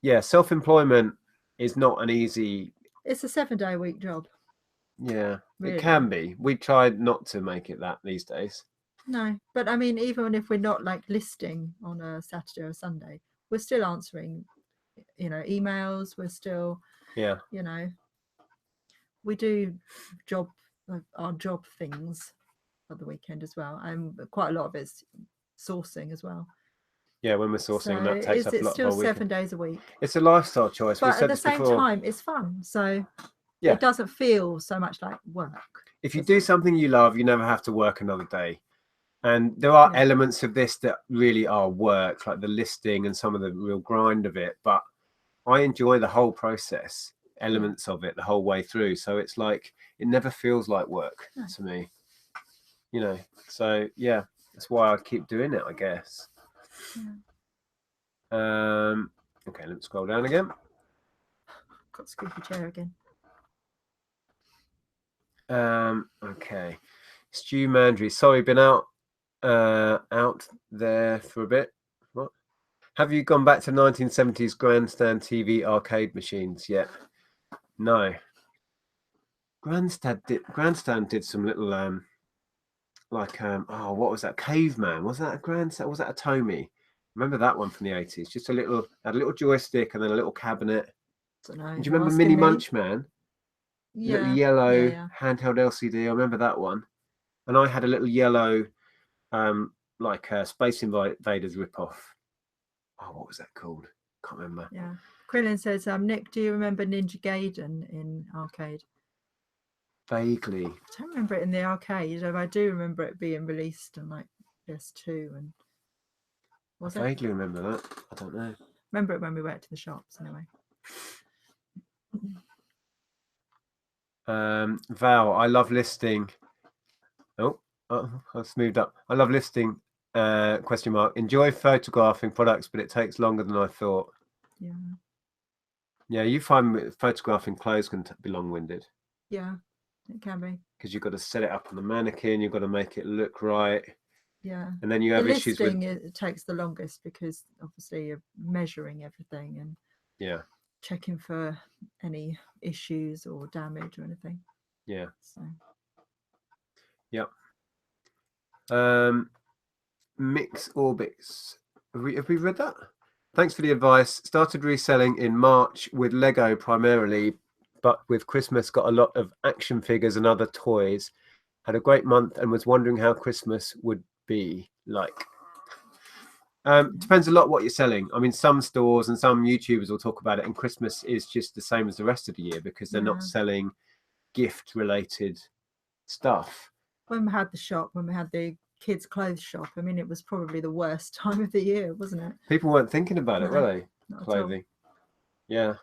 Yeah, self-employment is not an easy... It's a 7-day-a-week job. Yeah, really. It can be. We tried not to make it that these days. No, but I mean, even if we're not like listing on a Saturday or Sunday, we're still answering, emails. We're still, we do our job things at the weekend as well, and quite a lot of it's sourcing as well. Yeah, when we're sourcing, and that takes up a lot of our weekend. It's still 7 days a week. It's a lifestyle choice. But at the same time, it's fun. So it doesn't feel so much like work. If you do something you love, you never have to work another day. And there are elements of this that really are work, like the listing and some of the real grind of it. But I enjoy the whole process, elements of it, the whole way through. So it's like, it never feels like work to me. So yeah, that's why I keep doing it, I guess. Okay, let's scroll down again. Got to scoop your chair again. Okay. Stu Mandry, sorry, been out there for a bit. What? Have you gone back to 1970s grandstand TV arcade machines yet? No. Grandstand did some little what was that? Caveman. Was that a grandstand? Was that a Tomy? Remember that one from the 80s? Just a little joystick and then a little cabinet. Don't know. Do you remember Mini Munchman? Yeah. Little yellow handheld LCD. I remember that one. And I had a little yellow Space Invaders ripoff. Oh, what was that called? Can't remember. Yeah. Krillin says, Nick, do you remember Ninja Gaiden in arcade? Vaguely. I don't remember it in the arcade. I do remember it being released on like PS2 and I vaguely remember that. I don't know. Remember it when we went to the shops anyway. Val, I love listing. I've moved up. I love listing. ? Enjoy photographing products, but it takes longer than I thought. Yeah. Yeah, you find photographing clothes can be long-winded. Yeah, it can be. Because you've got to set it up on the mannequin. You've got to make it look right. Yeah. And then you have issues with... it takes the longest because obviously you're measuring everything and checking for any issues or damage or anything. Yeah. So. Yep. Mix Orbits. Have we read that? Thanks for the advice. Started reselling in March with Lego primarily, but with Christmas got a lot of action figures and other toys. Had a great month and was wondering how Christmas would be like. Depends a lot what you're selling. I mean, some stores and some YouTubers will talk about it, and Christmas is just the same as the rest of the year because they're not selling gift-related stuff. When we had the shop, when we had the kids' clothes shop, I mean, it was probably the worst time of the year, wasn't it? People weren't thinking about it, were they? Not clothing. Yeah.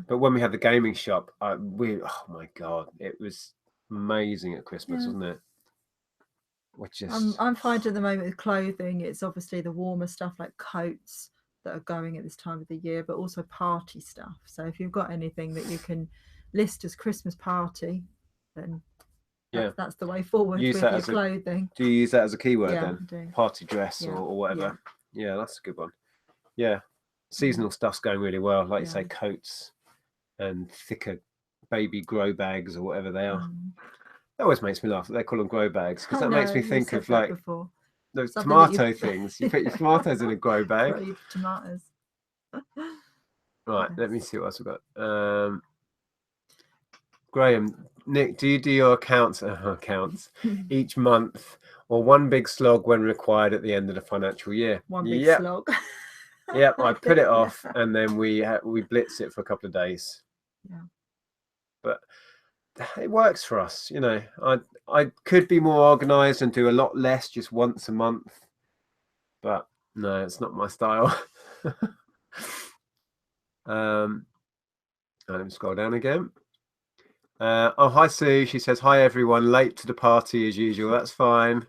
But when we had the gaming shop, oh my God, it was amazing at Christmas, wasn't it? which is I'm finding at the moment with clothing, it's obviously the warmer stuff like coats that are going at this time of the year, but also party stuff. So if you've got anything that you can list as Christmas party, then that's the way forward with your clothing. Do you use that as a keyword Yeah, then? I do. Party dress or whatever. Yeah, that's a good one. Yeah, seasonal stuff's going really well. Like you say, coats and thicker baby grow bags or whatever they are. That always makes me laugh. They call them grow bags because that makes me think of like those tomato things. You put your tomatoes in a grow bag. Grow your tomatoes. Right, let me see what else we've got. Graham, Nick, do you do your accounts each month or one big slog when required at the end of the financial year? One big slog. Yep, I put it off and then we blitz it for a couple of days. Yeah. But it works for us, you know. I could be more organized and do a lot less just once a month, but no, it's not my style. Let me scroll down again. Oh, hi Sue. She says hi everyone. Late to the party as usual. That's fine.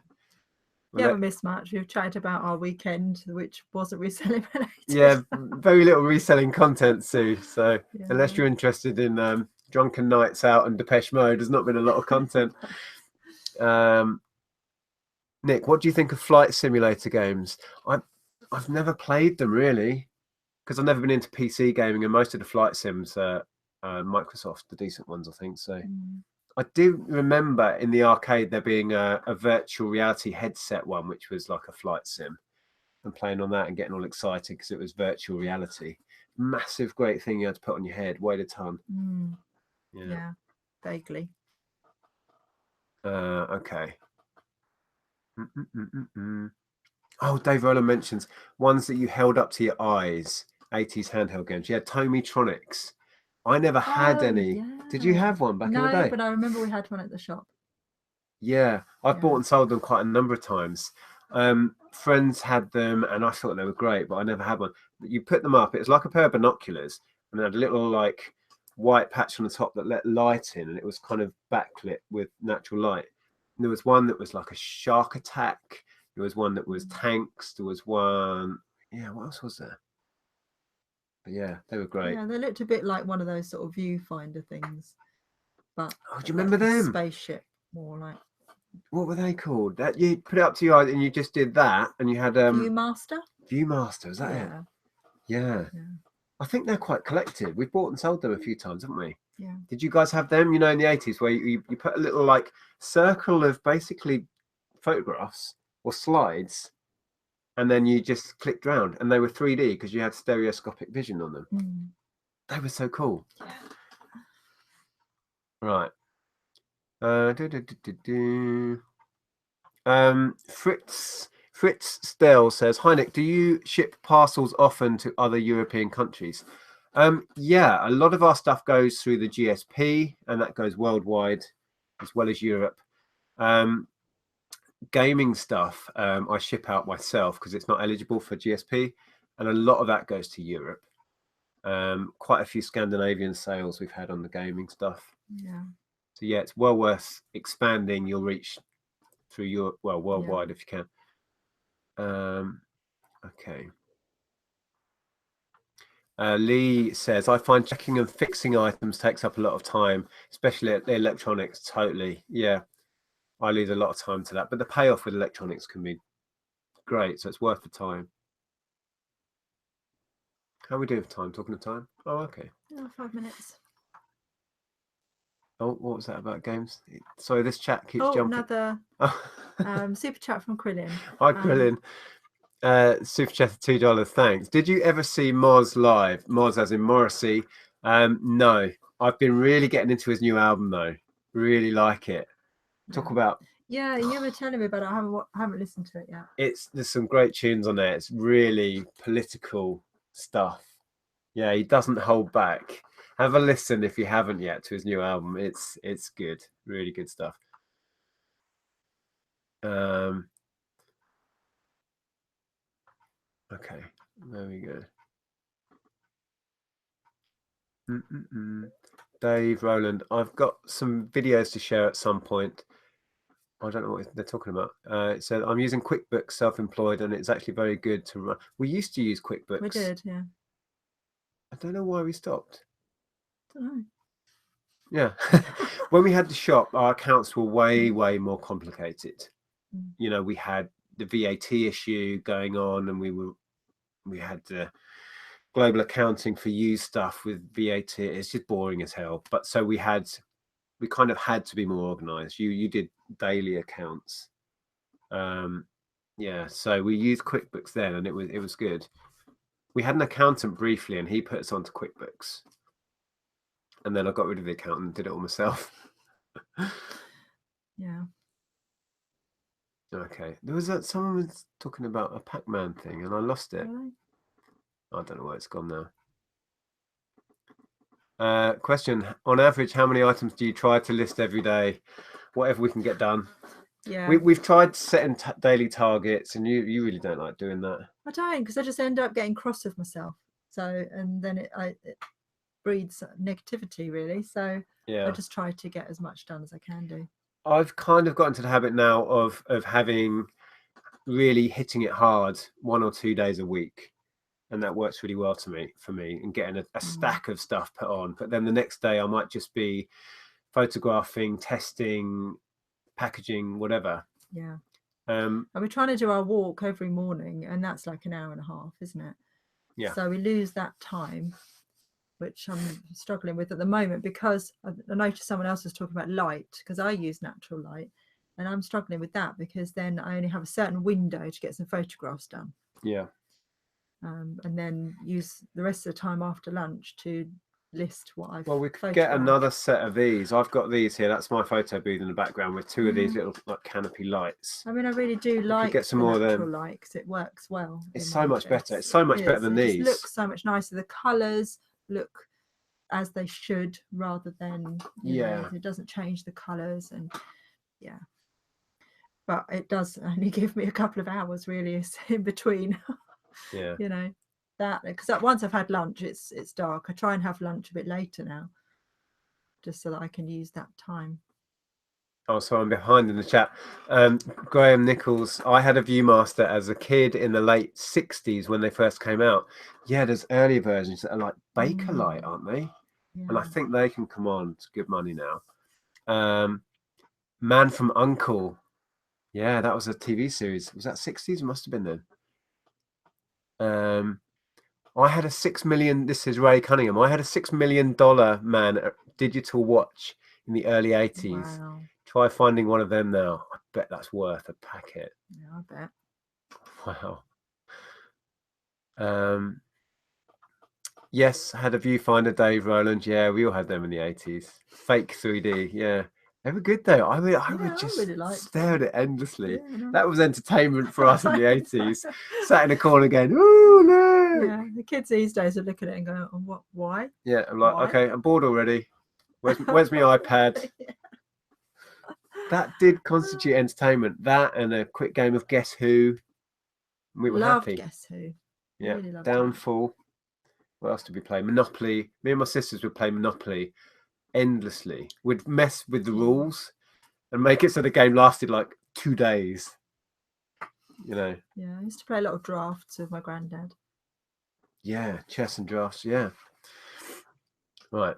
We haven't missed much. We've chatted about our weekend, which wasn't reselling related. Yeah, very little reselling content, Sue. So unless you're interested in drunken nights out and Depeche Mode, there's not been a lot of content. Nick, what do you think of flight simulator games? I've never played them really, because I've never been into PC gaming, and most of the flight sims are Microsoft, the decent ones, I think. So I do remember in the arcade there being a virtual reality headset one, which was like a flight sim, and playing on that and getting all excited because it was virtual reality. Massive, great thing you had to put on your head, weighed a ton. Yeah, vaguely. Okay. Oh, Dave Rowland mentions ones that you held up to your eyes, 80s handheld games. You had Tomitronics. I never had any. Yeah. Did you have one back in the day? No, but I remember we had one at the shop. Yeah, I've bought and sold them quite a number of times. Friends had them and I thought they were great, but I never had one. You put them up, it was like a pair of binoculars and they had a little like white patch on the top that let light in, and it was kind of backlit with natural light. And there was one that was like a shark attack. There was one that was tanks. There was one, what else was there? But yeah, they were great. Yeah, they looked a bit like one of those sort of viewfinder things. But do you remember them? Spaceship, more like. What were they called? That you put it up to your eyes and you just did that, and you had Viewmaster. Viewmaster, is that it? Yeah. I think they're quite collected. We've bought and sold them a few times, haven't we? Yeah. Did you guys have them? You know, in the 80s, where you put a little like circle of basically photographs or slides, and then you just clicked around, and they were 3D because you had stereoscopic vision on them. They were so cool. Right. Frits Stell says, hi Nick, do you ship parcels often to other European countries? Yeah, a lot of our stuff goes through the GSP, and that goes worldwide as well as Europe. Gaming stuff I ship out myself because it's not eligible for GSP, and a lot of that goes to Europe. Quite a few Scandinavian sales we've had on the gaming stuff. Yeah. So yeah, it's well worth expanding your reach through Europe, well, worldwide if you can. Okay. Lee says, I find checking and fixing items takes up a lot of time, especially at the electronics. Totally. Yeah, I lose a lot of time to that. But the payoff with electronics can be great, so it's worth the time. How are we doing for time? Talking of time? Oh, okay. 5 minutes. Oh, what was that about games? Sorry, this chat keeps jumping. Another super chat from Krillin. Hi, Krillin. Super chat of $2. Thanks. Did you ever see Moz live? Moz as in Morrissey? No. I've been really getting into his new album though. Really like it. Talk about. Yeah, you were telling me about it. I haven't listened to it yet. There's some great tunes on there. It's really political stuff. Yeah, he doesn't hold back. Have a listen if you haven't yet to his new album. It's good. Really good stuff. Okay, there we go. Dave Rowland, I've got some videos to share at some point. I don't know what they're talking about. It said, I'm using QuickBooks self-employed, and it's actually very good to run. We used to use QuickBooks. We did, yeah. I don't know why we stopped. Don't know. Yeah. When we had the shop, our accounts were way more complicated. You know, we had the VAT issue going on, and we had the global accounting for used stuff with VAT. It's just boring as hell. But so we kind of had to be more organized. You did daily accounts. Yeah, so we used QuickBooks then, and it was good. We had an accountant briefly, and he put us onto QuickBooks, and then I got rid of the accountant and did it all myself. Yeah. Okay, there was someone was talking about a Pac-Man thing, and I lost it. Really? I don't know where it's gone now. Question: on average, how many items do you try to list every day? Whatever we can get done. Yeah. We've tried setting daily targets, and you really don't like doing that. I don't, because I just end up getting cross with myself. So, and then it breeds negativity, really. So Yeah, I just try to get as much done as I can do. I've kind of got into the habit now of having really hitting it hard 1 or 2 days a week, and that works really well for me, and getting a stack of stuff put on. But then the next day I might just be photographing, testing, packaging, whatever. Yeah. And we're trying to do our walk every morning, and that's like an hour and a half, isn't it? Yeah. So we lose that time, which I'm struggling with at the moment, because I noticed someone else was talking about light, because I use natural light, and I'm struggling with that because then I only have a certain window to get some photographs done. Yeah. And then use the rest of the time after lunch to list what I've Well, we could get another set of these. I've got these here. That's my photo booth in the background with 2 of these little like canopy lights. I mean, I really do like get some the more natural light, because it works well. It's so much better. It's so much better than these. It looks so much nicer. The colours look as they should, rather than you know, it doesn't change the colours, and yeah. But it does only give me a couple of hours really in between. Yeah. You know, that, because once I've had lunch, it's dark. I try and have lunch a bit later now, just so that I can use that time. Oh, so I'm behind in the chat. Graham Nichols, I had a Viewmaster as a kid in the late 60s when they first came out. Yeah, there's earlier versions that are like Bakelite, aren't they? Yeah. And I think they can come on to good money now. Man from Uncle. Yeah, that was a TV series. Was that 60s? It must have been then. I had a $6 million. This is Ray Cunningham. I had a $6 million man digital watch in the early 80s. Wow. Try finding one of them now. I bet that's worth a packet. Yeah, I bet. Wow. Yes, had a viewfinder, Dave Rowland. Yeah, we all had them in the 80s. Fake 3D. Yeah, they were good though. I would just really stare at it endlessly. Yeah, that was entertainment for us in the 80s. Sat in a corner going, "Ooh, no!" Yeah, the kids these days are looking at it and going, "Oh, what? Why?" Yeah, I'm like, okay, I'm bored already. Where's my iPad? Yeah. That did constitute entertainment. That and a quick game of Guess Who. We were happy. Guess Who. Yeah, really Downfall. What else did we play? Monopoly. Me and my sisters would play Monopoly endlessly. We'd mess with the rules and make it so the game lasted like 2 days. You know. Yeah, I used to play a lot of drafts with my granddad. Yeah, chess and drafts. Yeah. Right.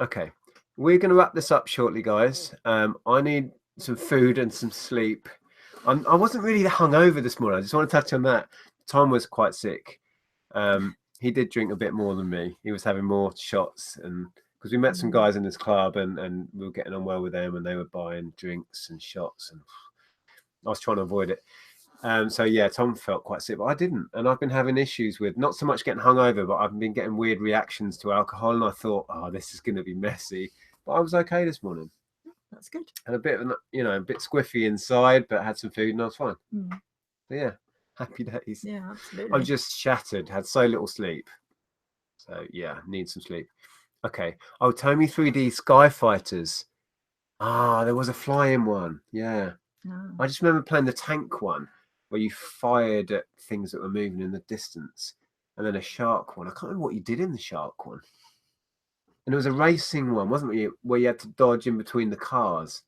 Okay. We're going to wrap this up shortly, guys. I need some food and some sleep. I wasn't really hungover this morning. I just want to touch on that. Tom was quite sick. He did drink a bit more than me. He was having more shots, and because we met some guys in this club, and we were getting on well with them, and they were buying drinks and shots, and I was trying to avoid it. So yeah, Tom felt quite sick, but I didn't. And I've been having issues with not so much getting hungover, but I've been getting weird reactions to alcohol, and I thought, oh, this is going to be messy. But I was okay this morning. That's good. And a bit of, a bit squiffy inside, but had some food and I was fine. But yeah, happy days. Yeah, absolutely. I'm just shattered, had so little sleep. So yeah, need some sleep. Okay. Oh, Tommy 3D Sky Fighters. Ah, there was a flying one. Yeah. I just remember playing the tank one where you fired at things that were moving in the distance. And then a shark one. I can't remember what you did in the shark one. And it was a racing one, wasn't it? Where you had to dodge in between the cars.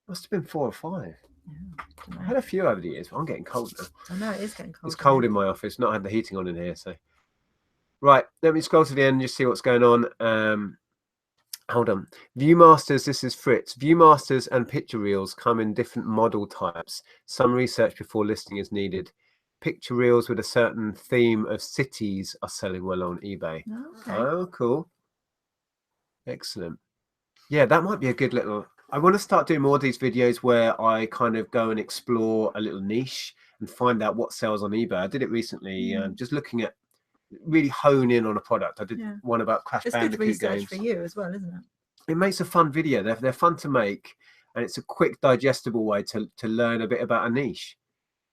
Must have been 4 or 5. Yeah, I had a few over the years, but I'm getting cold now. I know, it is getting cold. It's cold in my office. Not had the heating on in here, so. Right, let me scroll to the end and just see what's going on. Hold on. Viewmasters, this is Fritz. Viewmasters and picture reels come in different model types. Some research before listing is needed. Picture reels with a certain theme of cities are selling well on eBay. Okay. Oh, cool. Excellent. Yeah, that might be a good little... I want to start doing more of these videos where I kind of go and explore a little niche and find out what sells on eBay. I did it recently, just looking at really hone in on a product. I did one about Crash Bandicoot games. It's good research for you as well, isn't it? It makes a fun video. They're fun to make, and it's a quick, digestible way to learn a bit about a niche.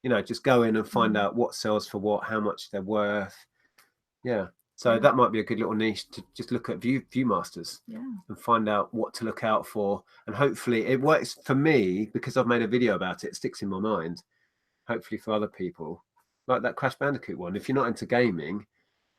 You know, just go in and find out what sells for what, how much they're worth. Yeah. So that might be a good little niche to just look at Viewmasters and find out what to look out for. And hopefully it works for me because I've made a video about it. It sticks in my mind. Hopefully for other people, like that Crash Bandicoot one. If you're not into gaming,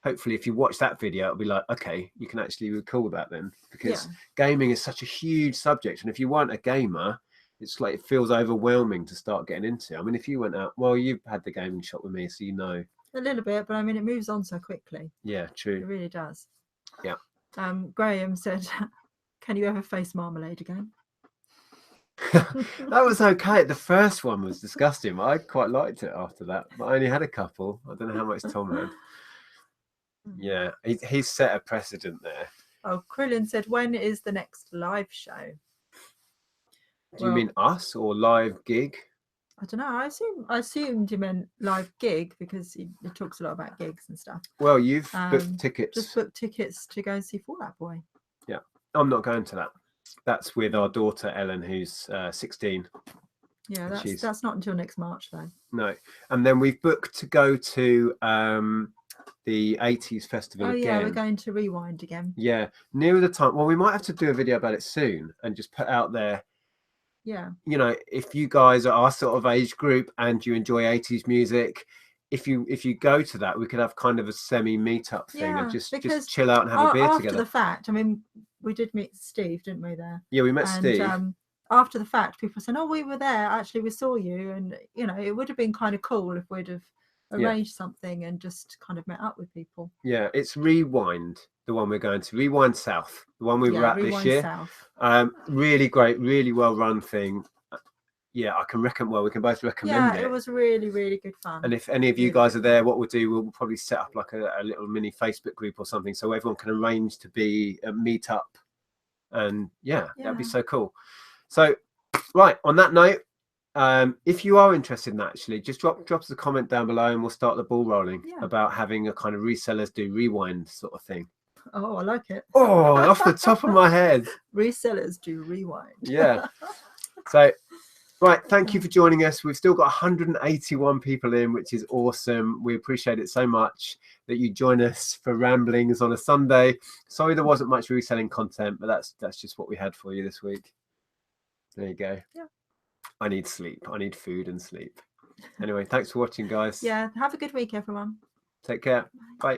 hopefully if you watch that video, it'll be like, okay, you can actually recall that then, because gaming is such a huge subject. And if you weren't a gamer, it's like, it feels overwhelming to start getting into. I mean, if you went out, well, you've had the gaming shop with me, so you know. A little bit, but I mean, it moves on so quickly. Yeah, true. It really does. Yeah. Graham said, can you ever face marmalade again? That was okay. The first one was disgusting. I quite liked it after that, but I only had a couple. I don't know how much Tom had. Yeah, he's set a precedent there. Oh, Krillin said, when is the next live show? Do you mean us or live gig? I don't know. I assumed you meant live gig because he talks a lot about gigs and stuff. Well, you've booked tickets. Just booked tickets to go and see Fall Out Boy. Yeah, I'm not going to that. That's with our daughter Ellen, who's 16. Yeah, that's not until next March though. No, and then we've booked to go to the 80s festival again. Yeah, we're going to Rewind again. Yeah, nearer the time. Well, we might have to do a video about it soon and just put out there. Yeah. You know, if you guys are our sort of age group and you enjoy 80s music, if you go to that, we could have kind of a semi meetup thing and just chill out and have a beer together. After the fact, I mean, we did meet Steve, didn't we, there? Yeah, we met Steve. After the fact, people said, oh, we were there. Actually, we saw you. And, you know, it would have been kind of cool if we'd have arranged something and just kind of met up with people. Yeah, it's Rewind, the one we're going to. Rewind South, the one we were at this year. South. Really great, really well run thing. Yeah, I can we can both recommend it. Yeah, it was really, really good fun. And if any of you guys are there, what we'll do, we'll probably set up like a little mini Facebook group or something so everyone can arrange to be a meet up. And that'd be so cool. So, right, on that note, if you are interested in that, actually, just drop us a comment down below and we'll start the ball rolling about having a kind of resellers do rewind sort of thing. Oh, I like it. Oh, off the top of my head. Resellers do rewind. Yeah. So, right, thank you for joining us. We've still got 181 people in, which is awesome. We appreciate it so much that you join us for ramblings on a Sunday. Sorry there wasn't much reselling content, but that's just what we had for you this week. There you go. Yeah. I need sleep. I need food and sleep. Anyway, thanks for watching, guys. Yeah, have a good week, everyone. Take care. Bye.